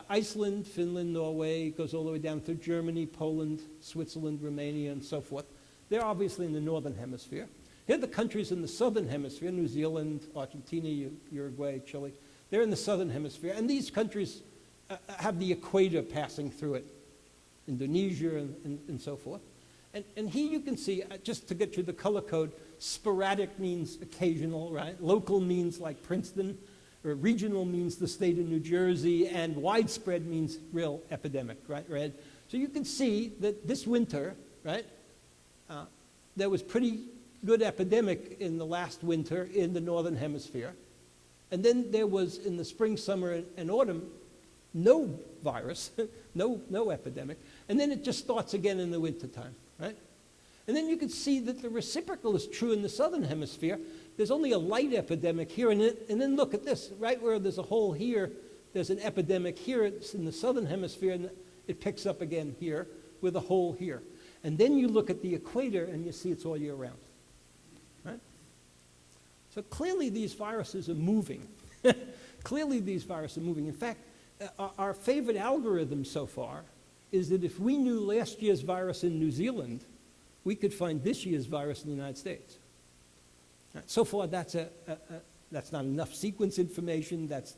Iceland, Finland, Norway, goes all the way down through Germany, Poland, Switzerland, Romania, and so forth. They're obviously in the northern hemisphere. Here are the countries in the southern hemisphere, New Zealand, Argentina, Uruguay, Chile. They're in the southern hemisphere. And these countries have the equator passing through it, Indonesia and so forth. And here you can see, just to get you the color code, sporadic means occasional, right? Local means like Princeton, or regional means the state of New Jersey, and widespread means real epidemic, right? Red. So you can see that this winter, right, there was pretty good epidemic in the last winter in the northern hemisphere. And then there was, in the spring, summer, and autumn, no virus, no epidemic. And then it just starts again in the wintertime, right? And then you can see that the reciprocal is true in the southern hemisphere. There's only a light epidemic here, and then look at this, right where there's a hole here, there's an epidemic here, it's in the southern hemisphere, and it picks up again here with a hole here. And then you look at the equator, and you see it's all year round, right? So clearly these viruses are moving. Clearly these viruses are moving. In fact, our favorite algorithm so far is that if we knew last year's virus in New Zealand, we could find this year's virus in the United States. So far, that's not enough sequence information. That's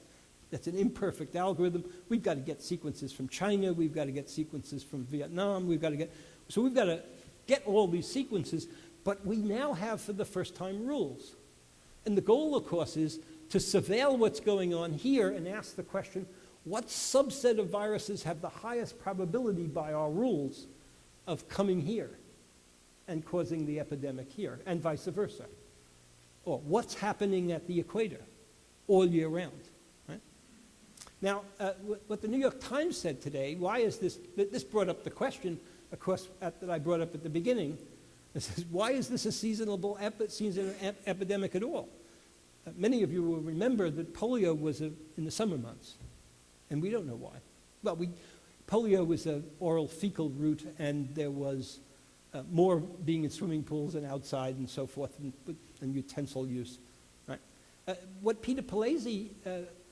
an imperfect algorithm. We've got to get sequences from China. We've got to get sequences from Vietnam. We've got to get all these sequences. But we now have, for the first time, rules. And the goal, of course, is to surveil what's going on here and ask the question, what subset of viruses have the highest probability by our rules of coming here and causing the epidemic here, and vice versa? Or what's happening at the equator all year round, right? Now, what the New York Times said today, why is this brought up the question, of course, that I brought up at the beginning. It says, why is this a seasonal epidemic at all? Many of you will remember that polio was in the summer months, and we don't know why. Well, polio was an oral fecal route, and there was more being in swimming pools and outside and so forth, and utensil use, right? What Peter Palese,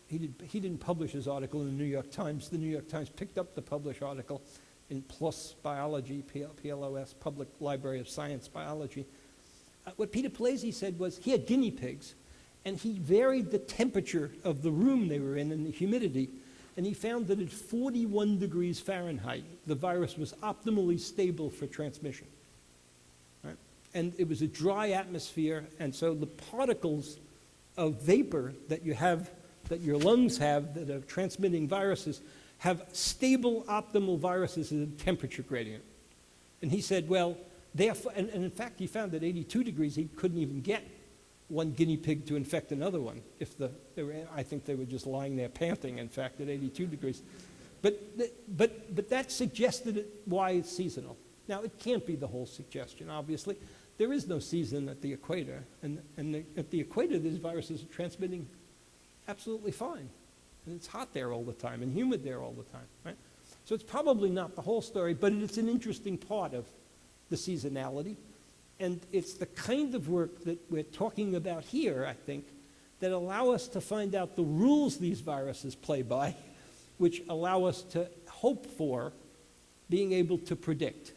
he didn't publish his article in the New York Times. The New York Times picked up the published article in PLOS Biology, PLOS, Public Library of Science Biology. What Peter Palese said was he had guinea pigs, and he varied the temperature of the room they were in and the humidity, and he found that at 41 degrees Fahrenheit, the virus was optimally stable for transmission. Right? And it was a dry atmosphere, and so the particles of vapor that you have, that your lungs have, that are transmitting viruses, have stable, optimal viruses at a temperature gradient. And he said, well, therefore, and in fact, he found that 82 degrees, he couldn't even get one guinea pig to infect another one. I think they were just lying there panting, in fact, at 82 degrees. But that suggested why it's seasonal. Now, it can't be the whole suggestion, obviously. There is no season at the equator, and at the equator, these viruses are transmitting absolutely fine. And it's hot there all the time, and humid there all the time, right? So it's probably not the whole story, but it's an interesting part of the seasonality. And it's the kind of work that we're talking about here, I think, that allow us to find out the rules these viruses play by, which allow us to hope for being able to predict.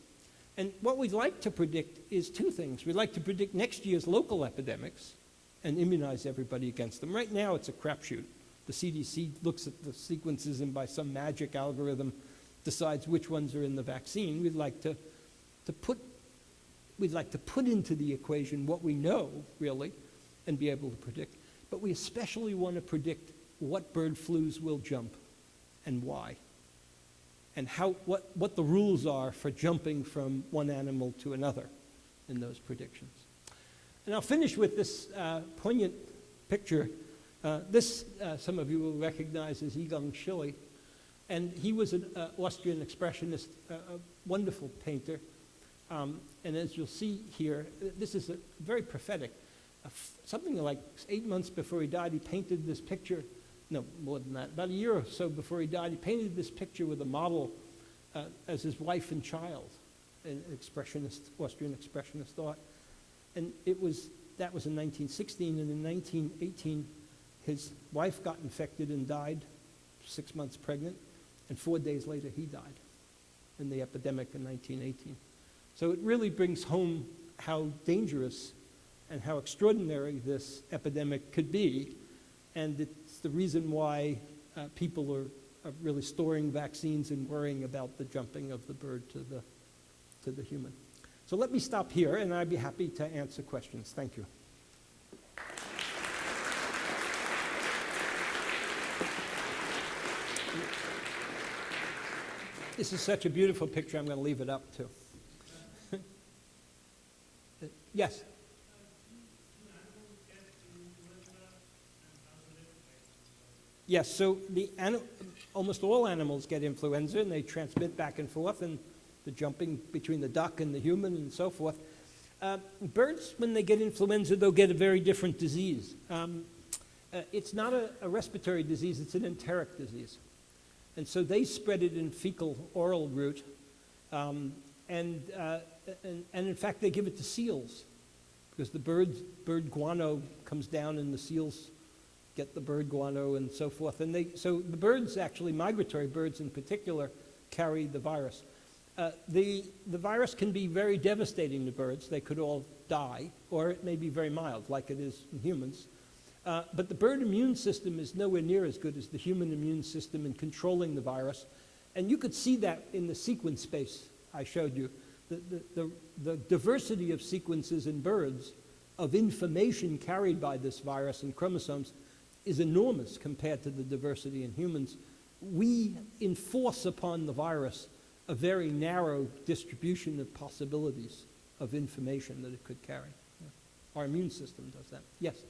And what we'd like to predict is two things. We'd like to predict next year's local epidemics and immunize everybody against them. Right now, it's a crapshoot. The CDC looks at the sequences and by some magic algorithm decides which ones are in the vaccine. We'd like to put into the equation what we know, really, and be able to predict. But we especially want to predict what bird flus will jump and why, and what the rules are for jumping from one animal to another in those predictions. And I'll finish with this poignant picture. Some of you will recognize as Egon Schiele, and he was an Austrian Expressionist, a wonderful painter. And as you'll see here, this is very prophetic. Something like 8 months before he died, he painted this picture. No, more than that. About a year or so before he died, he painted this picture with a model as his wife and child, an Austrian Expressionist art. And that was in 1916, and in 1918, his wife got infected and died, 6 months pregnant, and 4 days later he died in the epidemic in 1918. So it really brings home how dangerous and how extraordinary this epidemic could be, and it's the reason why people are really storing vaccines and worrying about the jumping of the bird to the human. So let me stop here, and I'd be happy to answer questions. Thank you. This is such a beautiful picture, I'm going to leave it up too. Yes? Yes, so almost all animals get influenza, and they transmit back and forth, and the jumping between the duck and the human and so forth. Birds, when they get influenza, they'll get a very different disease. It's not a respiratory disease, it's an enteric disease. And so they spread it in fecal oral route, and in fact they give it to seals, because the bird guano comes down and the seals get the bird guano and so forth. And so the birds, actually migratory birds in particular, carry the virus. The virus can be very devastating to birds. They could all die, or it may be very mild, like it is in humans. But the bird immune system is nowhere near as good as the human immune system in controlling the virus. And you could see that in the sequence space I showed you. The diversity of sequences in birds of information carried by this virus in chromosomes is enormous compared to the diversity in humans. We enforce upon the virus a very narrow distribution of possibilities of information that it could carry. Yeah. Our immune system does that. Yes?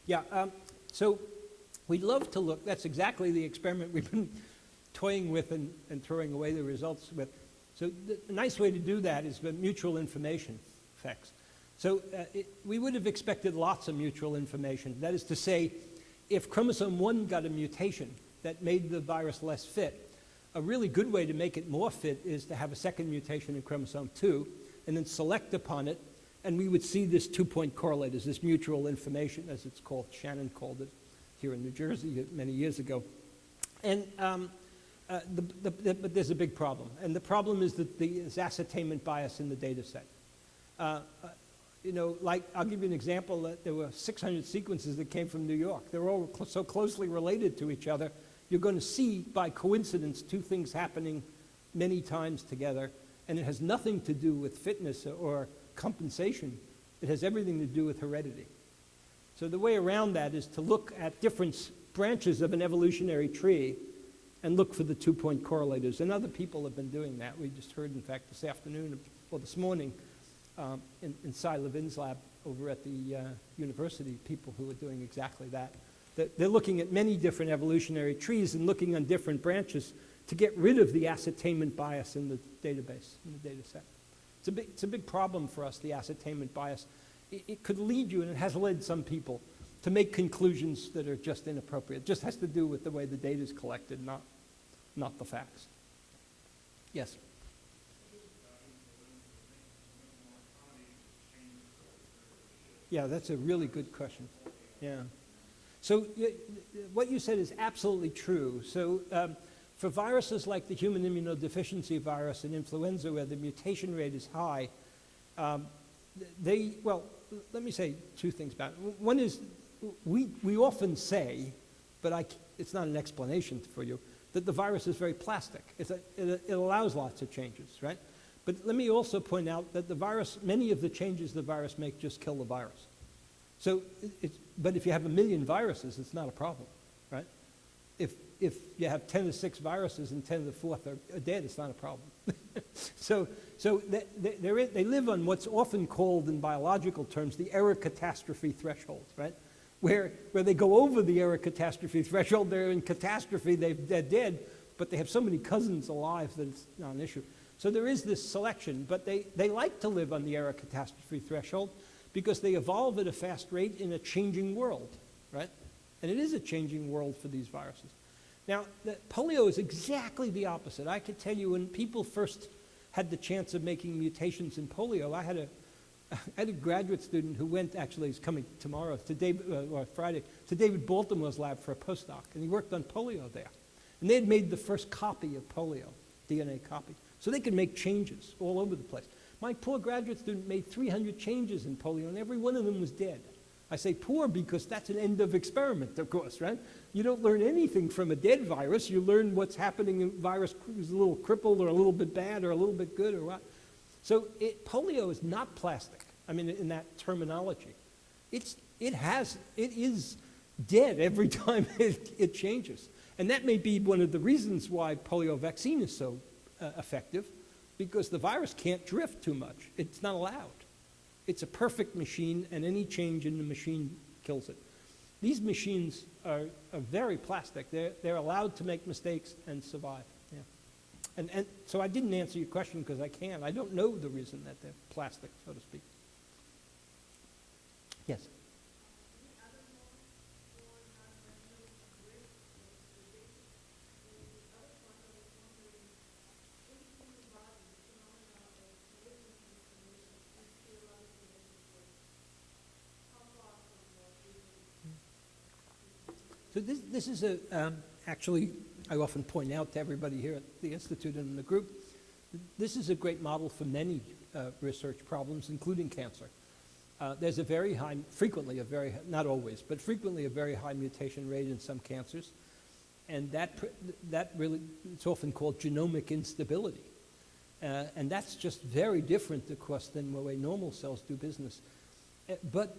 Yeah, so we'd love to look, that's exactly the experiment we've been toying with and throwing away the results with. So the nice way to do that is with mutual information effects. So we would have expected lots of mutual information. That is to say, if chromosome 1 got a mutation that made the virus less fit, a really good way to make it more fit is to have a second mutation in chromosome 2 and then select upon it, and we would see this two-point correlators, this mutual information, as it's called. Shannon called it here in New Jersey many years ago. And but there's a big problem. And the problem is that there's ascertainment bias in the data set. You know, like, I'll give you an example. That there were 600 sequences that came from New York. They're all so closely related to each other. You're going to see, by coincidence, two things happening many times together. And it has nothing to do with fitness or compensation. It has everything to do with heredity. So the way around that is to look at different branches of an evolutionary tree and look for the two-point correlators. And other people have been doing that. We just heard, in fact, this afternoon, or this morning, in Cy Levin's lab over at the university, people who are doing exactly that. They're looking at many different evolutionary trees and looking on different branches to get rid of the ascertainment bias in the database, in the data set. It's a big problem for us, the ascertainment bias. It could lead you, and it has led some people, to make conclusions that are just inappropriate. It just has to do with the way the data is collected, not the facts. Yes? Yeah, that's a really good question. Yeah. So what you said is absolutely true. So for viruses like the human immunodeficiency virus and influenza, where the mutation rate is high, well, let me say two things about it. One is, we often say, but it's not an explanation for you, that the virus is very plastic. It allows lots of changes, right? But let me also point out that the virus, many of the changes the virus makes just kill the virus. So, but if you have 1 million viruses, it's not a problem, right? If you have 10 to 6 viruses and 10 to the 4th are dead, it's not a problem. So they live on what's often called in biological terms the error catastrophe threshold, right? Where they go over the error catastrophe threshold, they're in catastrophe, they're dead, but they have so many cousins alive that it's not an issue. So there is this selection, but they like to live on the error catastrophe threshold because they evolve at a fast rate in a changing world, right? And it is a changing world for these viruses. Now, polio is exactly the opposite. I could tell you when people first had the chance of making mutations in polio, I had a graduate student who went, actually he's coming tomorrow, or Friday, to David Baltimore's lab for a postdoc, and he worked on polio there. And they had made the first copy of polio, DNA copy. So they could make changes all over the place. My poor graduate student made 300 changes in polio, and every one of them was dead. I say poor because that's an end of experiment, of course, right? You don't learn anything from a dead virus. You learn what's happening in virus is a little crippled or a little bit bad or a little bit good or what. So polio is not plastic, I mean, in that terminology. It is dead every time it changes. And that may be one of the reasons why polio vaccine is so effective, because the virus can't drift too much. It's not allowed. It's a perfect machine, and any change in the machine kills it. These machines are very plastic. They're allowed to make mistakes and survive. Yeah. And so I didn't answer your question because I can't. I don't know the reason that they're plastic, so to speak. Yes? So this is actually, I often point out to everybody here at the Institute and in the group, this is a great model for many research problems, including cancer. There's a very high, frequently a very, not always, but frequently a very high mutation rate in some cancers. And that really, it's often called genomic instability. And that's just very different, of course, than the way normal cells do business. But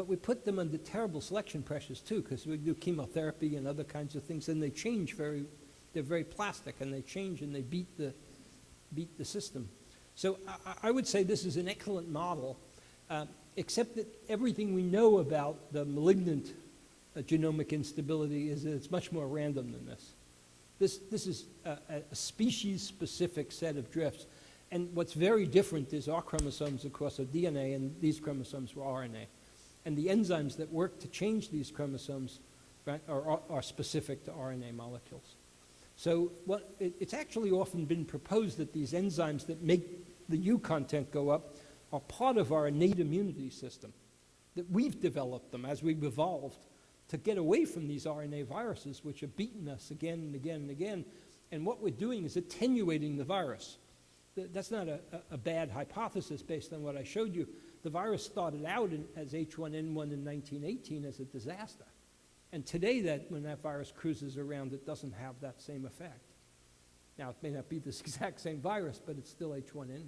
we put them under terrible selection pressures too, because we do chemotherapy and other kinds of things, and they change they're very plastic, and they change and they beat the system. So I would say this is an excellent model, except that everything we know about the malignant genomic instability is that it's much more random than this. This is a species-specific set of drifts. And what's very different is our chromosomes, of course, are DNA, and these chromosomes were RNA. And the enzymes that work to change these chromosomes, right, are specific to RNA molecules. So it's actually often been proposed that these enzymes that make the U content go up are part of our innate immunity system, that we've developed them as we've evolved to get away from these RNA viruses, which have beaten us again and again and again. And what we're doing is attenuating the virus. That's not a bad hypothesis based on what I showed you. The virus started out as H5N1 in 1918 as a disaster. And today, when that virus cruises around, it doesn't have that same effect. Now, it may not be this exact same virus, but it's still H5N1.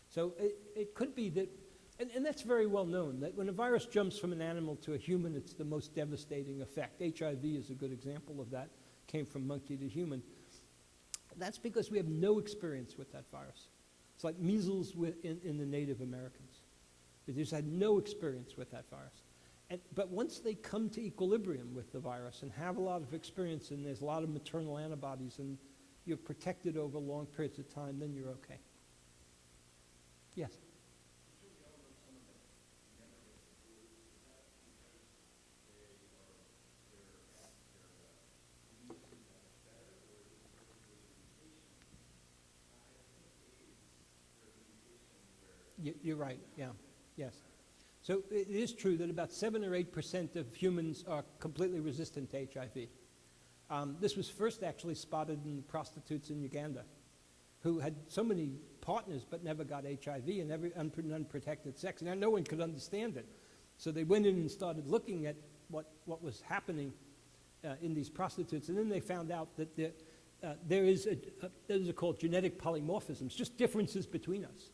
So it could be that, and that's very well known, that when a virus jumps from an animal to a human, it's the most devastating effect. HIV is a good example of that, came from monkey to human. That's because we have no experience with that virus. It's like measles in the Native Americans. They just had no experience with that virus. But once they come to equilibrium with the virus and have a lot of experience, and there's a lot of maternal antibodies, and you're protected over long periods of time, then you're okay. Yes? You're right, yeah, yes. So it is true that about 7 or 8% of humans are completely resistant to HIV. This was first actually spotted in prostitutes in Uganda, who had so many partners but never got HIV and unprotected sex, and no one could understand it. So they went in and started looking at what was happening in these prostitutes, and then they found out that those are called genetic polymorphisms, just differences between us.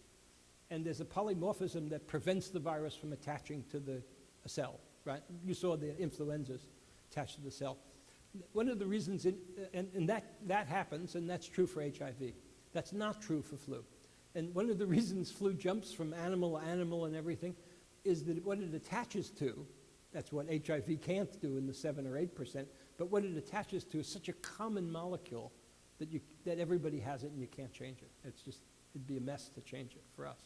And there's a polymorphism that prevents the virus from attaching to a cell, right? You saw the influenzas attached to the cell. One of the reasons, and that happens, and that's true for HIV. That's not true for flu. And one of the reasons flu jumps from animal to animal and everything is that what it attaches to, that's what HIV can't do in the 7 or 8%, but what it attaches to is such a common molecule that everybody has it and you can't change it. It'd be a mess to change it for us.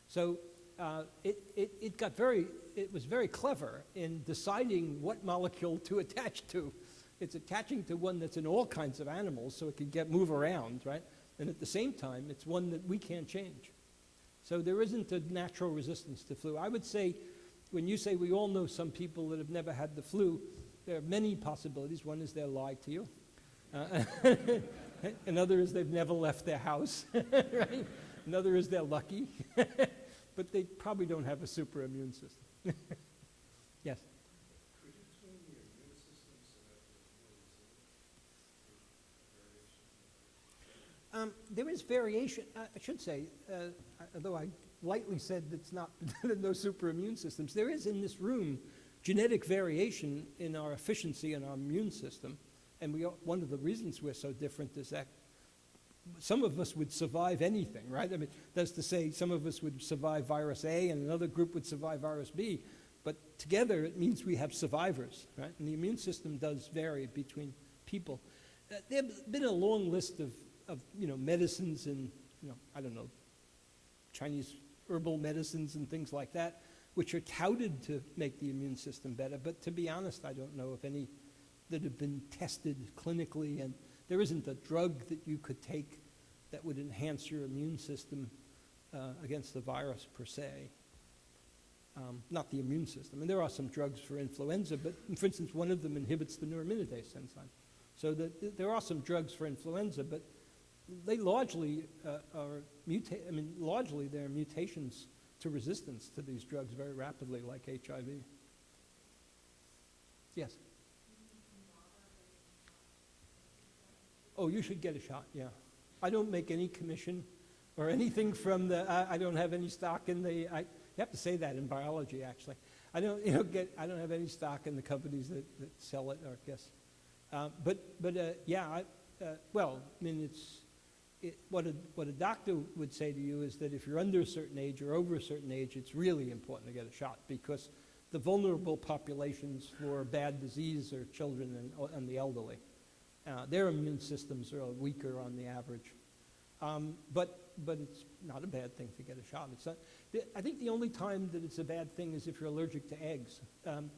So it was very clever in deciding what molecule to attach to. It's attaching to one that's in all kinds of animals so it can move around, right? And at the same time, it's one that we can't change. So there isn't a natural resistance to flu. I would say, when you say we all know some people that have never had the flu, there are many possibilities. One is they lied to you. Another is they've never left their house, right? Another is they're lucky, but they probably don't have a super immune system. Yes? Could you tune the immune system so that there's more resilience? There is variation, I should say, although I lightly said it's not no super immune systems, there is in this room genetic variation in our efficiency in our immune system. And one of the reasons we're so different is that some of us would survive anything, right? I mean, that's to say some of us would survive virus A and another group would survive virus B. But together it means we have survivors, right? And the immune system does vary between people. There's been a long list of medicines and, I don't know, Chinese herbal medicines and things like that, which are touted to make the immune system better. But to be honest, I don't know of any that have been tested clinically, and there isn't a drug that you could take that would enhance your immune system against the virus per se. Not the immune system. And there are some drugs for influenza, but for instance, one of them inhibits the neuraminidase enzyme. So there are some drugs for influenza, but they largely largely there are mutations to resistance to these drugs very rapidly, like HIV. Yes? Oh, you should get a shot, yeah. I don't make any commission or anything from I don't have any stock in you have to say that in biology, actually. I don't have any stock in the companies that sell it, I guess. What a doctor would say to you is that if you're under a certain age or over a certain age, it's really important to get a shot, because the vulnerable populations for bad disease are children and the elderly. Their immune systems are weaker on the average. But it's not a bad thing to get a shot. It's not, I think the only time that it's a bad thing is if you're allergic to eggs. And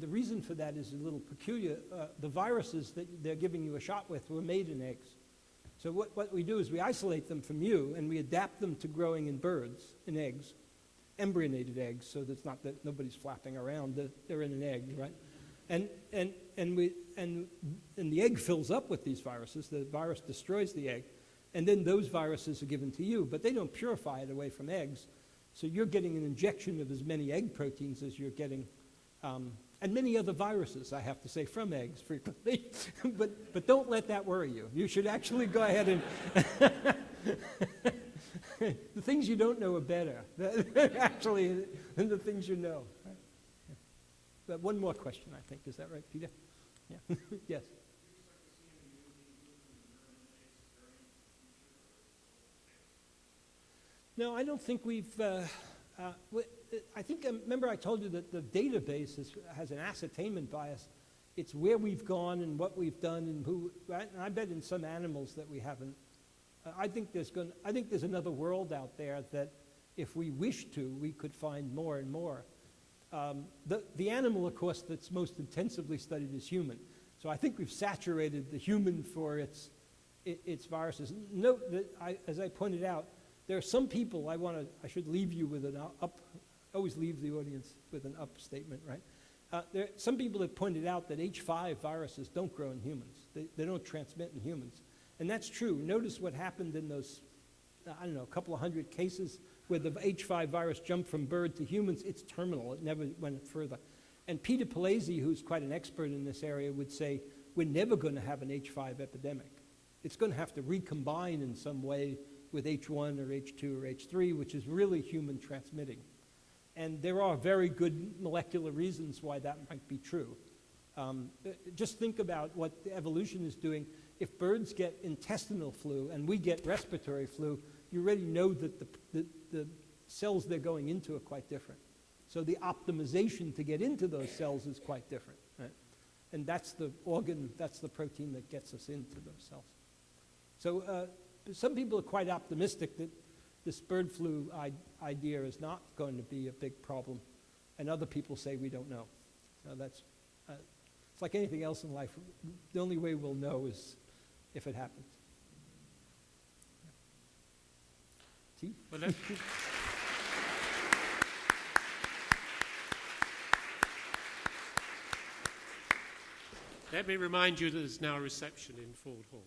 the reason for that is a little peculiar. The viruses that they're giving you a shot with were made in eggs. So what we do is we isolate them from you, and we adapt them to growing in birds, in eggs, embryonated eggs, so that it's not that nobody's flapping around, they're in an egg, right? And the egg fills up with these viruses. The virus destroys the egg, and then those viruses are given to you, but they don't purify it away from eggs. So you're getting an injection of as many egg proteins as you're getting, and many other viruses, I have to say, from eggs frequently. but don't let that worry you. You should actually go ahead and the things you don't know are better, actually, than the things you know. Right? Yeah. But one more question, I think. Is that right, Peter? Yeah. Yes. No, I don't think we've. I think, remember I told you that the database has an ascertainment bias. It's where we've gone and what we've done and who, right? And I bet in some animals that we haven't. I think there's another world out there that if we wish to, we could find more and more. The animal, of course, that's most intensively studied is human. So I think we've saturated the human for its viruses. Note that, as I pointed out, there are some people I should leave you with an always leave the audience with an up statement, right? There are some people have pointed out that H5 viruses don't grow in humans. They don't transmit in humans. And that's true. Notice what happened in those, a couple of hundred cases where the H5 virus jumped from bird to humans. It's terminal. It never went further. And Peter Palese, who's quite an expert in this area, would say, we're never going to have an H5 epidemic. It's going to have to recombine in some way with H1 or H2 or H3, which is really human transmitting. And there are very good molecular reasons why that might be true. Just think about what the evolution is doing. If birds get intestinal flu and we get respiratory flu, you already know that the cells they're going into are quite different. So the optimization to get into those cells is quite different, right? And that's the organ, that's the protein that gets us into those cells. So some people are quite optimistic that this bird flu idea is not going to be a big problem, and other people say we don't know. So that's, it's like anything else in life. The only way we'll know is if it happens. See? Well, let me remind you that there's now a reception in Ford Hall.